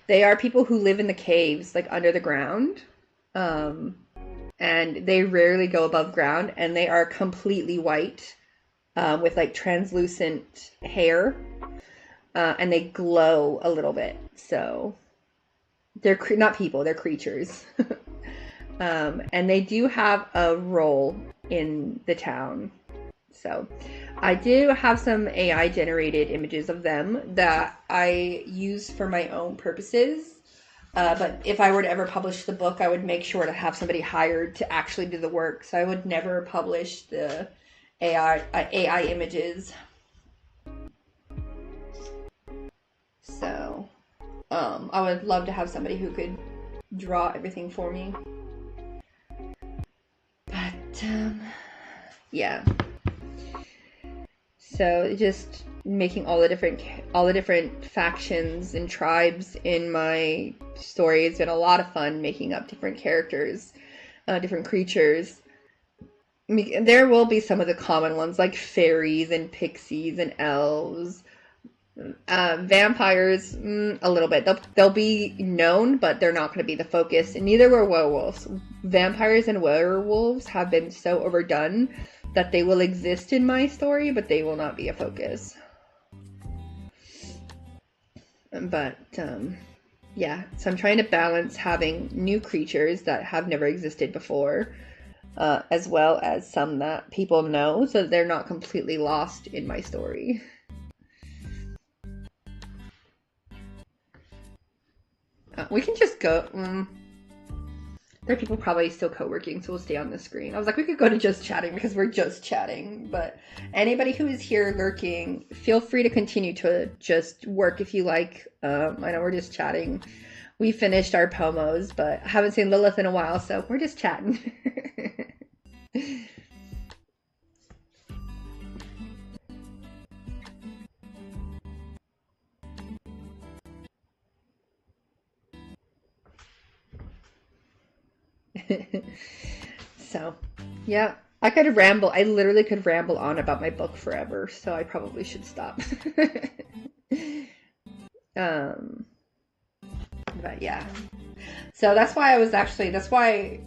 They are people who live in the caves, like under the ground. And they rarely go above ground, and they are completely white, with like translucent hair, and they glow a little bit. So they're not people, they're creatures. And they do have a role in the town. So I do have some AI generated images of them that I use for my own purposes. But if I were to ever publish the book, I would make sure to have somebody hired to actually do the work. So I would never publish the AI images. So I would love to have somebody who could draw everything for me. But yeah. So just making all the different factions and tribes in my story has been a lot of fun, making up different characters, different creatures. There will be some of the common ones like fairies and pixies and elves. Vampires, a little bit. They'll be known, but they're not going to be the focus. And neither were werewolves. Vampires and werewolves have been so overdone that they will exist in my story, but they will not be a focus. But yeah, so I'm trying to balance having new creatures that have never existed before, as well as some that people know, so that they're not completely lost in my story. We can just go. There are people probably still co-working, so we'll stay on the screen. I was like, we could go to just chatting because we're just chatting. But anybody who is here lurking, feel free to continue to just work if you like. I know we're just chatting. We finished our pomos, but I haven't seen Lilith in a while, so we're just chatting. So, yeah, I could ramble. I literally could ramble on about my book forever, so I probably should stop. But yeah. So that's why that's why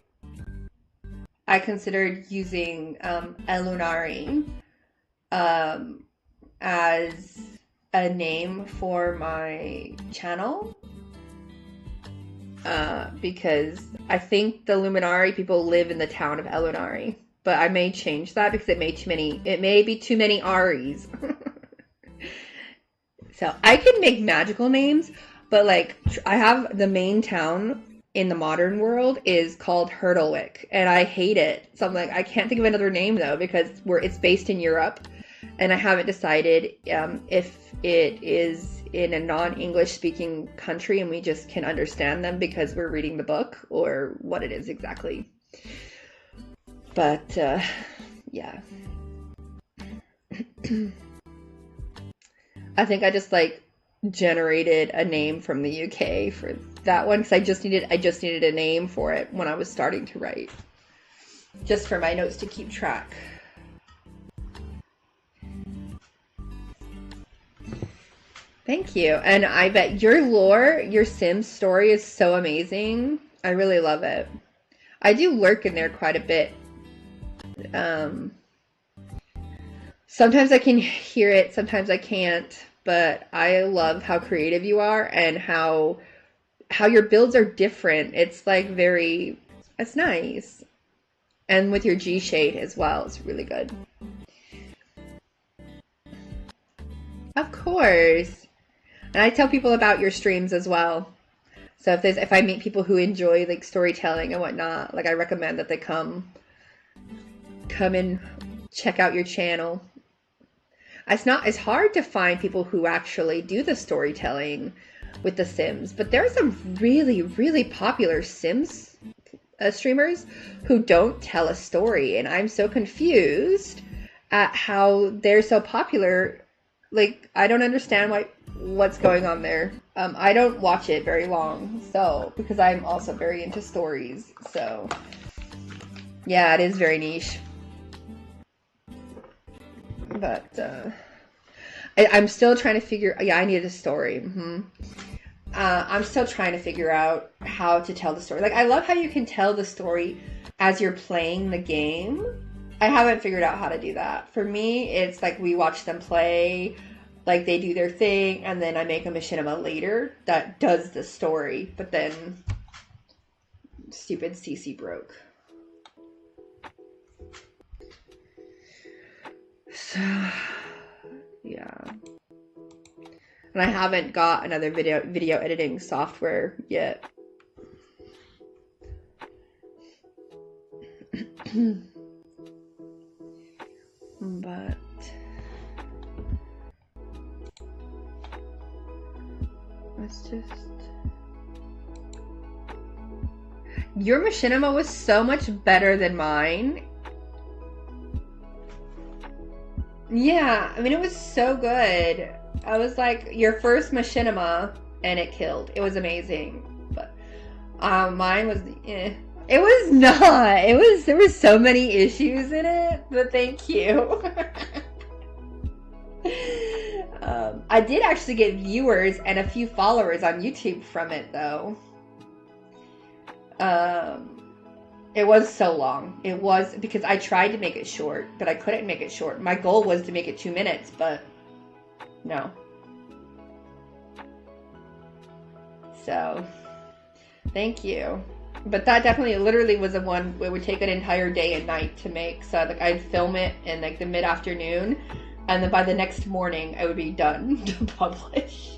I considered using Elunari as a name for my channel. Because I think the Luminari people live in the town of Elunari, but I may change that because it may be too many Aries. So I can make magical names, but like I have the main town in the modern world is called Hurdlewick, and I hate it. So I'm like, I can't think of another name though because it's based in Europe, and I haven't decided if it is in a non-English speaking country and we just can understand them because we're reading the book, or what it is exactly. But yeah. I think I just like generated a name from the UK for that one because I just needed a name for it when I was starting to write, just for my notes to keep track. Thank you. And I bet your lore, your Sims story is so amazing. I really love it. I do lurk in there quite a bit. Sometimes I can hear it, sometimes I can't, but I love how creative you are and how your builds are different. It's like it's nice. And with your G shade as well, it's really good. Of course. And I tell people about your streams as well. So if I meet people who enjoy like storytelling and whatnot, like I recommend that they come and check out your channel. it's hard to find people who actually do the storytelling with the Sims, but there are some really, really popular Sims streamers who don't tell a story, and I'm so confused at how they're so popular. Like, I don't understand what's going on there. I don't watch it very long, so, because I'm also very into stories, so yeah, it is very niche. But I'm still trying to figure. Yeah, I needed a story. I'm still trying to figure out how to tell the story. Like, I love how you can tell the story as you're playing the game. I haven't figured out how to do that. For me, it's like we watch them play, like they do their thing, and then I make a machinima later that does the story. But then, stupid CC broke. So, yeah. And I haven't got another video editing software yet. But let's just... Your machinima was so much better than mine. Yeah, I mean, it was so good. I was like, your first machinima, and it killed. It was amazing. But mine was, eh. It was not. There were so many issues in it, but thank you. I did actually get viewers and a few followers on YouTube from it, though. It was so long. It was because I tried to make it short, but I couldn't make it short. My goal was to make it 2 minutes, but no. So, thank you. But that definitely, literally was the one. It would take an entire day and night to make. So, like, I'd film it in like the mid-afternoon, and then by the next morning, I would be done to publish.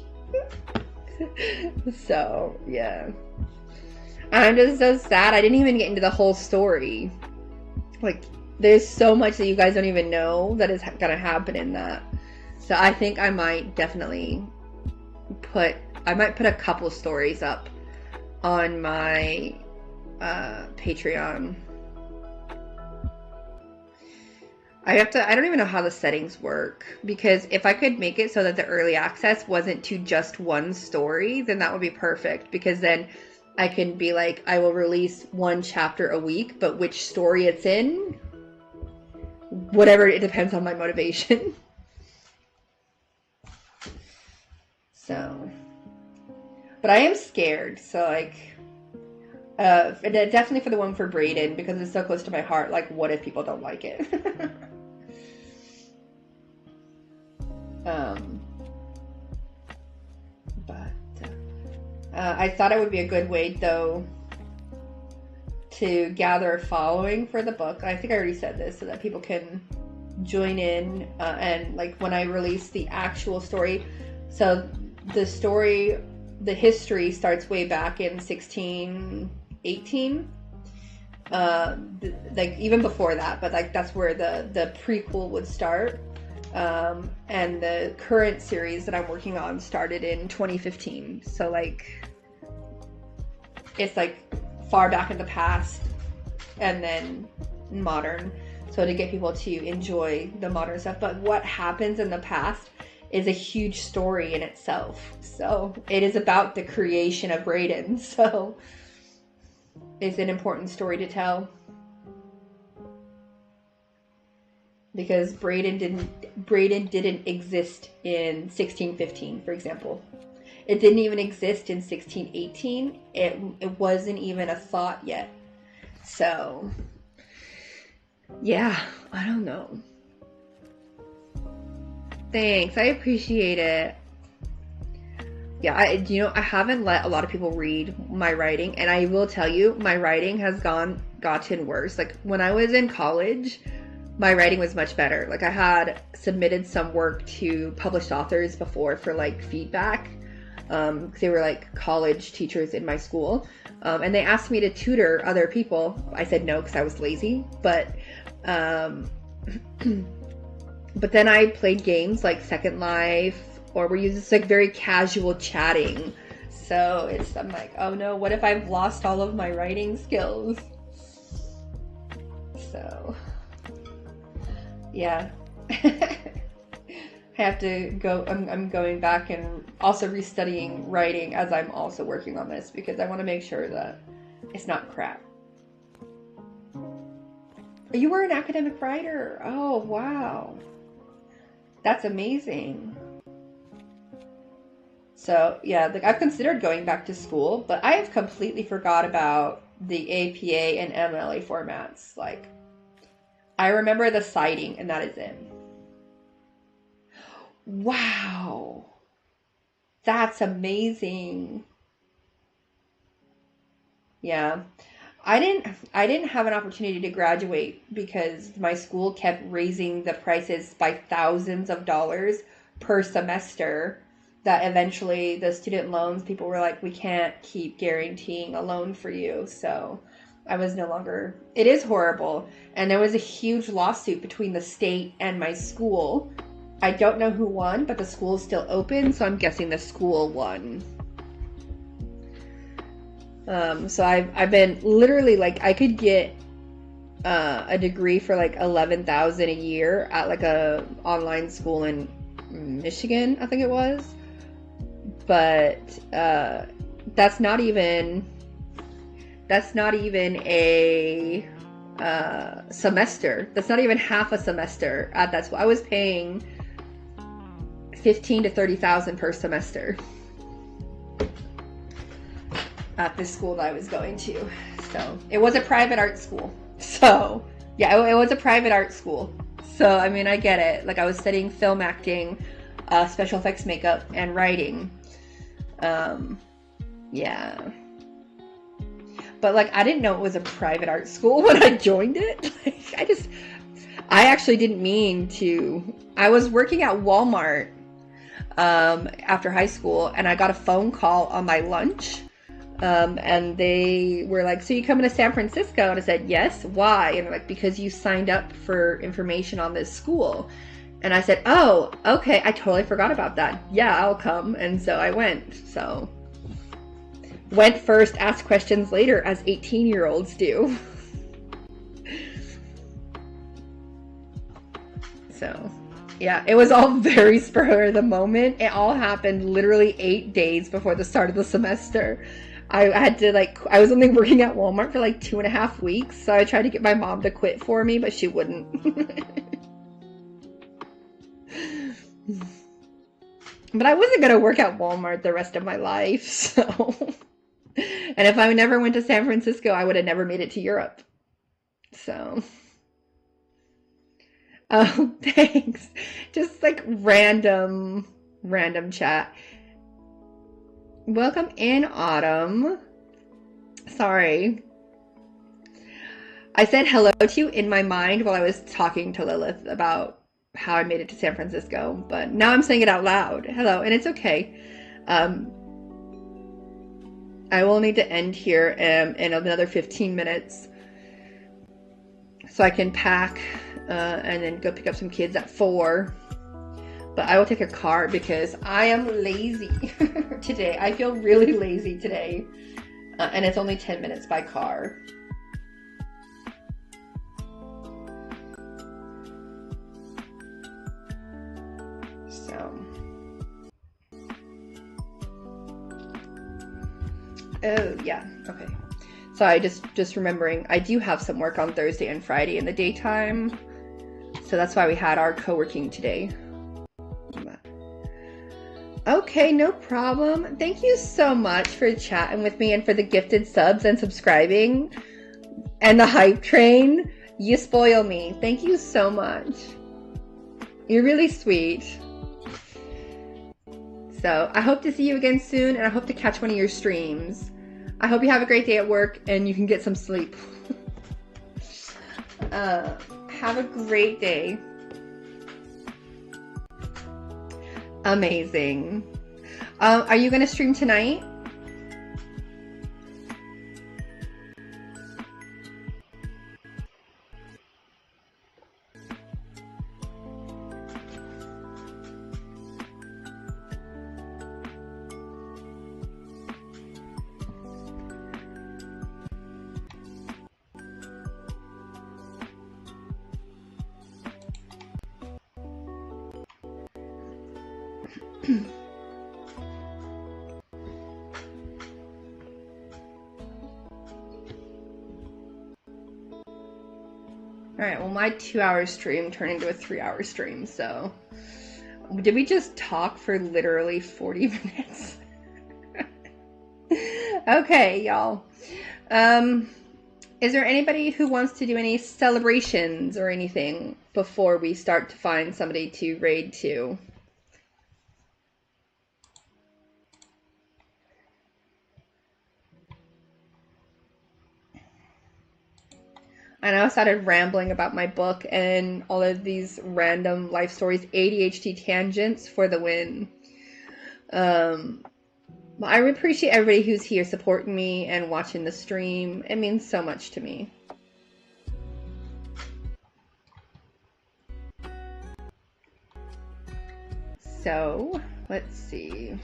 So, yeah. I'm just so sad. I didn't even get into the whole story. Like, there's so much that you guys don't even know that is gonna happen in that. So I think I might definitely put a couple stories up on my Patreon. I don't even know how the settings work, because if I could make it so that the early access wasn't to just one story, then that would be perfect, because then I can be like, I will release 1 chapter a week, but which story it's in, whatever, it depends on my motivation. So, but I am scared, so like, definitely for the one for Brayden, because it's so close to my heart, like, what if people don't like it? I thought it would be a good way, though, to gather a following for the book. I think I already said this, so that people can join in, and like when I release the actual story. So the story, the history starts way back in 1618. Like even before that, but like that's where the prequel would start. And the current series that I'm working on started in 2015. So like, it's like far back in the past and then modern. So to get people to enjoy the modern stuff. But what happens in the past is a huge story in itself. So it is about the creation of Brayden. So it's an important story to tell. Because Brayden didn't exist in 1615, for example. It didn't even exist in 1618. It wasn't even a thought yet. So, yeah, I don't know. Thanks, I appreciate it. Yeah, I haven't let a lot of people read my writing, and I will tell you, my writing has gotten worse. Like when I was in college, my writing was much better. Like I had submitted some work to published authors before for like feedback. Because they were like college teachers in my school. And they asked me to tutor other people. I said no because I was lazy. But But then I played games like Second Life, or we're using just like very casual chatting. So I'm like, oh no, what if I've lost all of my writing skills? So, yeah. I have to go, I'm going back and also restudying writing as I'm also working on this, because I want to make sure that it's not crap. You were an academic writer? Oh, wow. That's amazing. So, yeah, like I've considered going back to school, but I have completely forgot about the APA and MLA formats. Like, I remember the citing, and that is it. Wow. That's amazing. Yeah. I didn't have an opportunity to graduate because my school kept raising the prices by thousands of dollars per semester, that eventually the student loans, people were like, we can't keep guaranteeing a loan for you. So I was no longer, it is horrible. And there was a huge lawsuit between the state and my school. I don't know who won, but the school is still open, so I'm guessing the school won. So I've been literally like, I could get a degree for like $11,000 a year at like a online school in Michigan, I think it was. But that's not even a semester. That's not even half a semester at that school. I was paying $15,000 to $30,000 per semester at this school that I was going to. So it was a private art school. So yeah, it was a private art school. So I mean, I get it. Like I was studying film acting, special effects makeup, and writing. Yeah. But like, I didn't know it was a private art school when I joined it. Like, I actually didn't mean to. I was working at Walmart after high school, and I got a phone call on my lunch. And they were like, so you coming to San Francisco? And I said, yes. Why? And they're like, because you signed up for information on this school. And I said, oh, okay. I totally forgot about that. Yeah, I'll come. And so I went. So went first, asked questions later, as 18-year-olds do. So yeah, it was all very spur of the moment. It all happened literally 8 days before the start of the semester. I had to I was only working at Walmart for like 2.5 weeks, so I tried to get my mom to quit for me, but she wouldn't. But I wasn't gonna work at Walmart the rest of my life, so. And if I never went to San Francisco, I would have never made it to Europe. So. Oh, thanks. Just like random chat. Welcome in, Autumn. Sorry. I said hello to you in my mind while I was talking to Lilith about how I made it to San Francisco, but now I'm saying it out loud. Hello, and it's okay. I will need to end here in another 15 minutes so I can pack and then go pick up some kids at 4. But I will take a car because I am lazy today. I feel really lazy today. And it's only 10 minutes by car. So. Oh, yeah. Okay. Sorry, just remembering. I do have some work on Thursday and Friday in the daytime. So that's why we had our co-working today. Okay, no problem. Thank you so much for chatting with me and for the gifted subs and subscribing and the hype train. You spoil me. Thank you so much. You're really sweet. So I hope to see you again soon, and I hope to catch one of your streams. I hope you have a great day at work and you can get some sleep. Have a great day. Amazing. Are you going to stream tonight? Alright, well my 2-hour stream turned into a 3-hour stream, so... Did we just talk for literally 40 minutes? Okay, y'all. Is there anybody who wants to do any celebrations or anything before we start to find somebody to raid to? I know I started rambling about my book and all of these random life stories. ADHD tangents for the win. I appreciate everybody who's here supporting me and watching the stream. It means so much to me. So, let's see.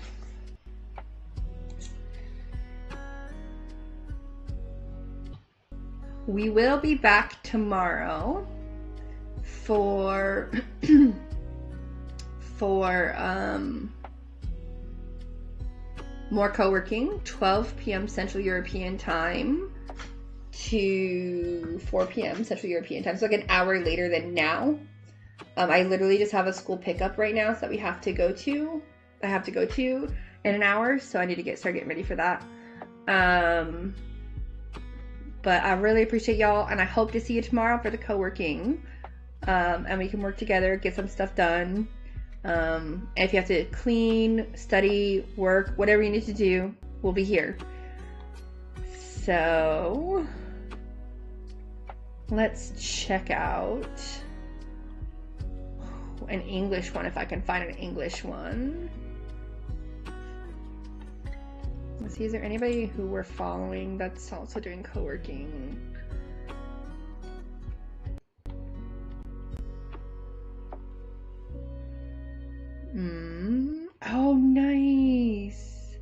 We will be back tomorrow for more co-working, 12 p.m. Central European Time to 4 p.m. Central European Time. So like an hour later than now. I literally just have a school pickup right now so that we have to go to. I have to go to in an hour, so I need to start getting ready for that. But I really appreciate y'all, and I hope to see you tomorrow for the co-working. And we can work together, get some stuff done. And if you have to clean, study, work, whatever you need to do, we'll be here. So, let's check out an English one, if I can find an English one. Let's see, is there anybody who we're following that's also doing co-working? Oh, nice.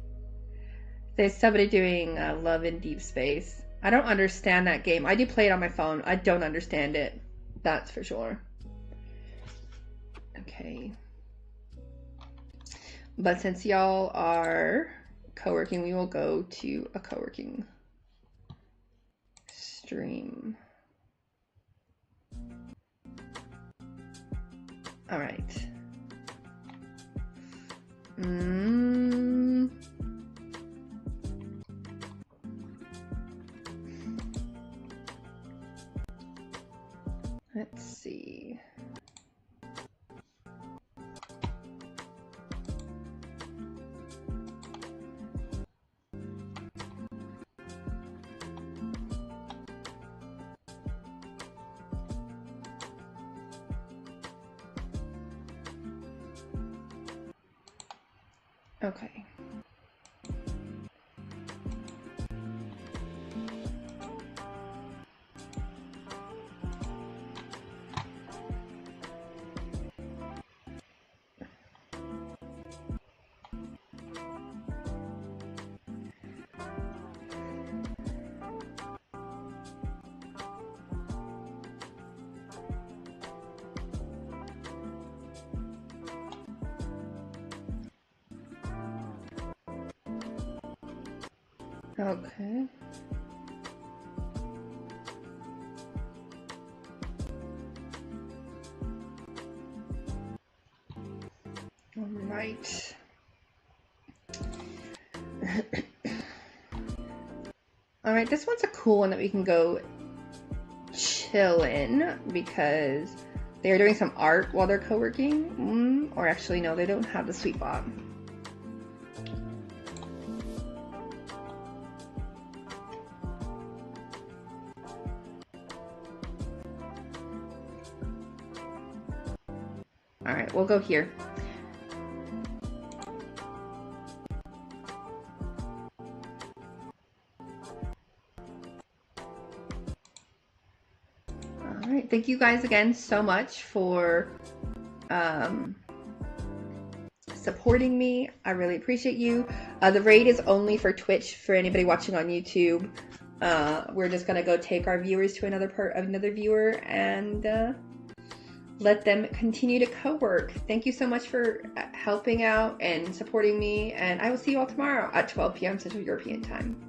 There's somebody doing Love in Deep Space. I don't understand that game. I do play it on my phone. I don't understand it. That's for sure. Okay. But since y'all are co-working, we will go to a co-working stream. All right. Let's see. Okay. Okay. All right. All right, this one's a cool one that we can go chill in because they're doing some art while they're co-working. Or actually, no, they don't have the sweet bot. All right, we'll go here. All right, thank you guys again so much for supporting me. I really appreciate you. The raid is only for Twitch for anybody watching on YouTube. We're just gonna go take our viewers to another viewer and let them continue to co-work. Thank you so much for helping out and supporting me, and I will see you all tomorrow at 12 p.m. Central European Time.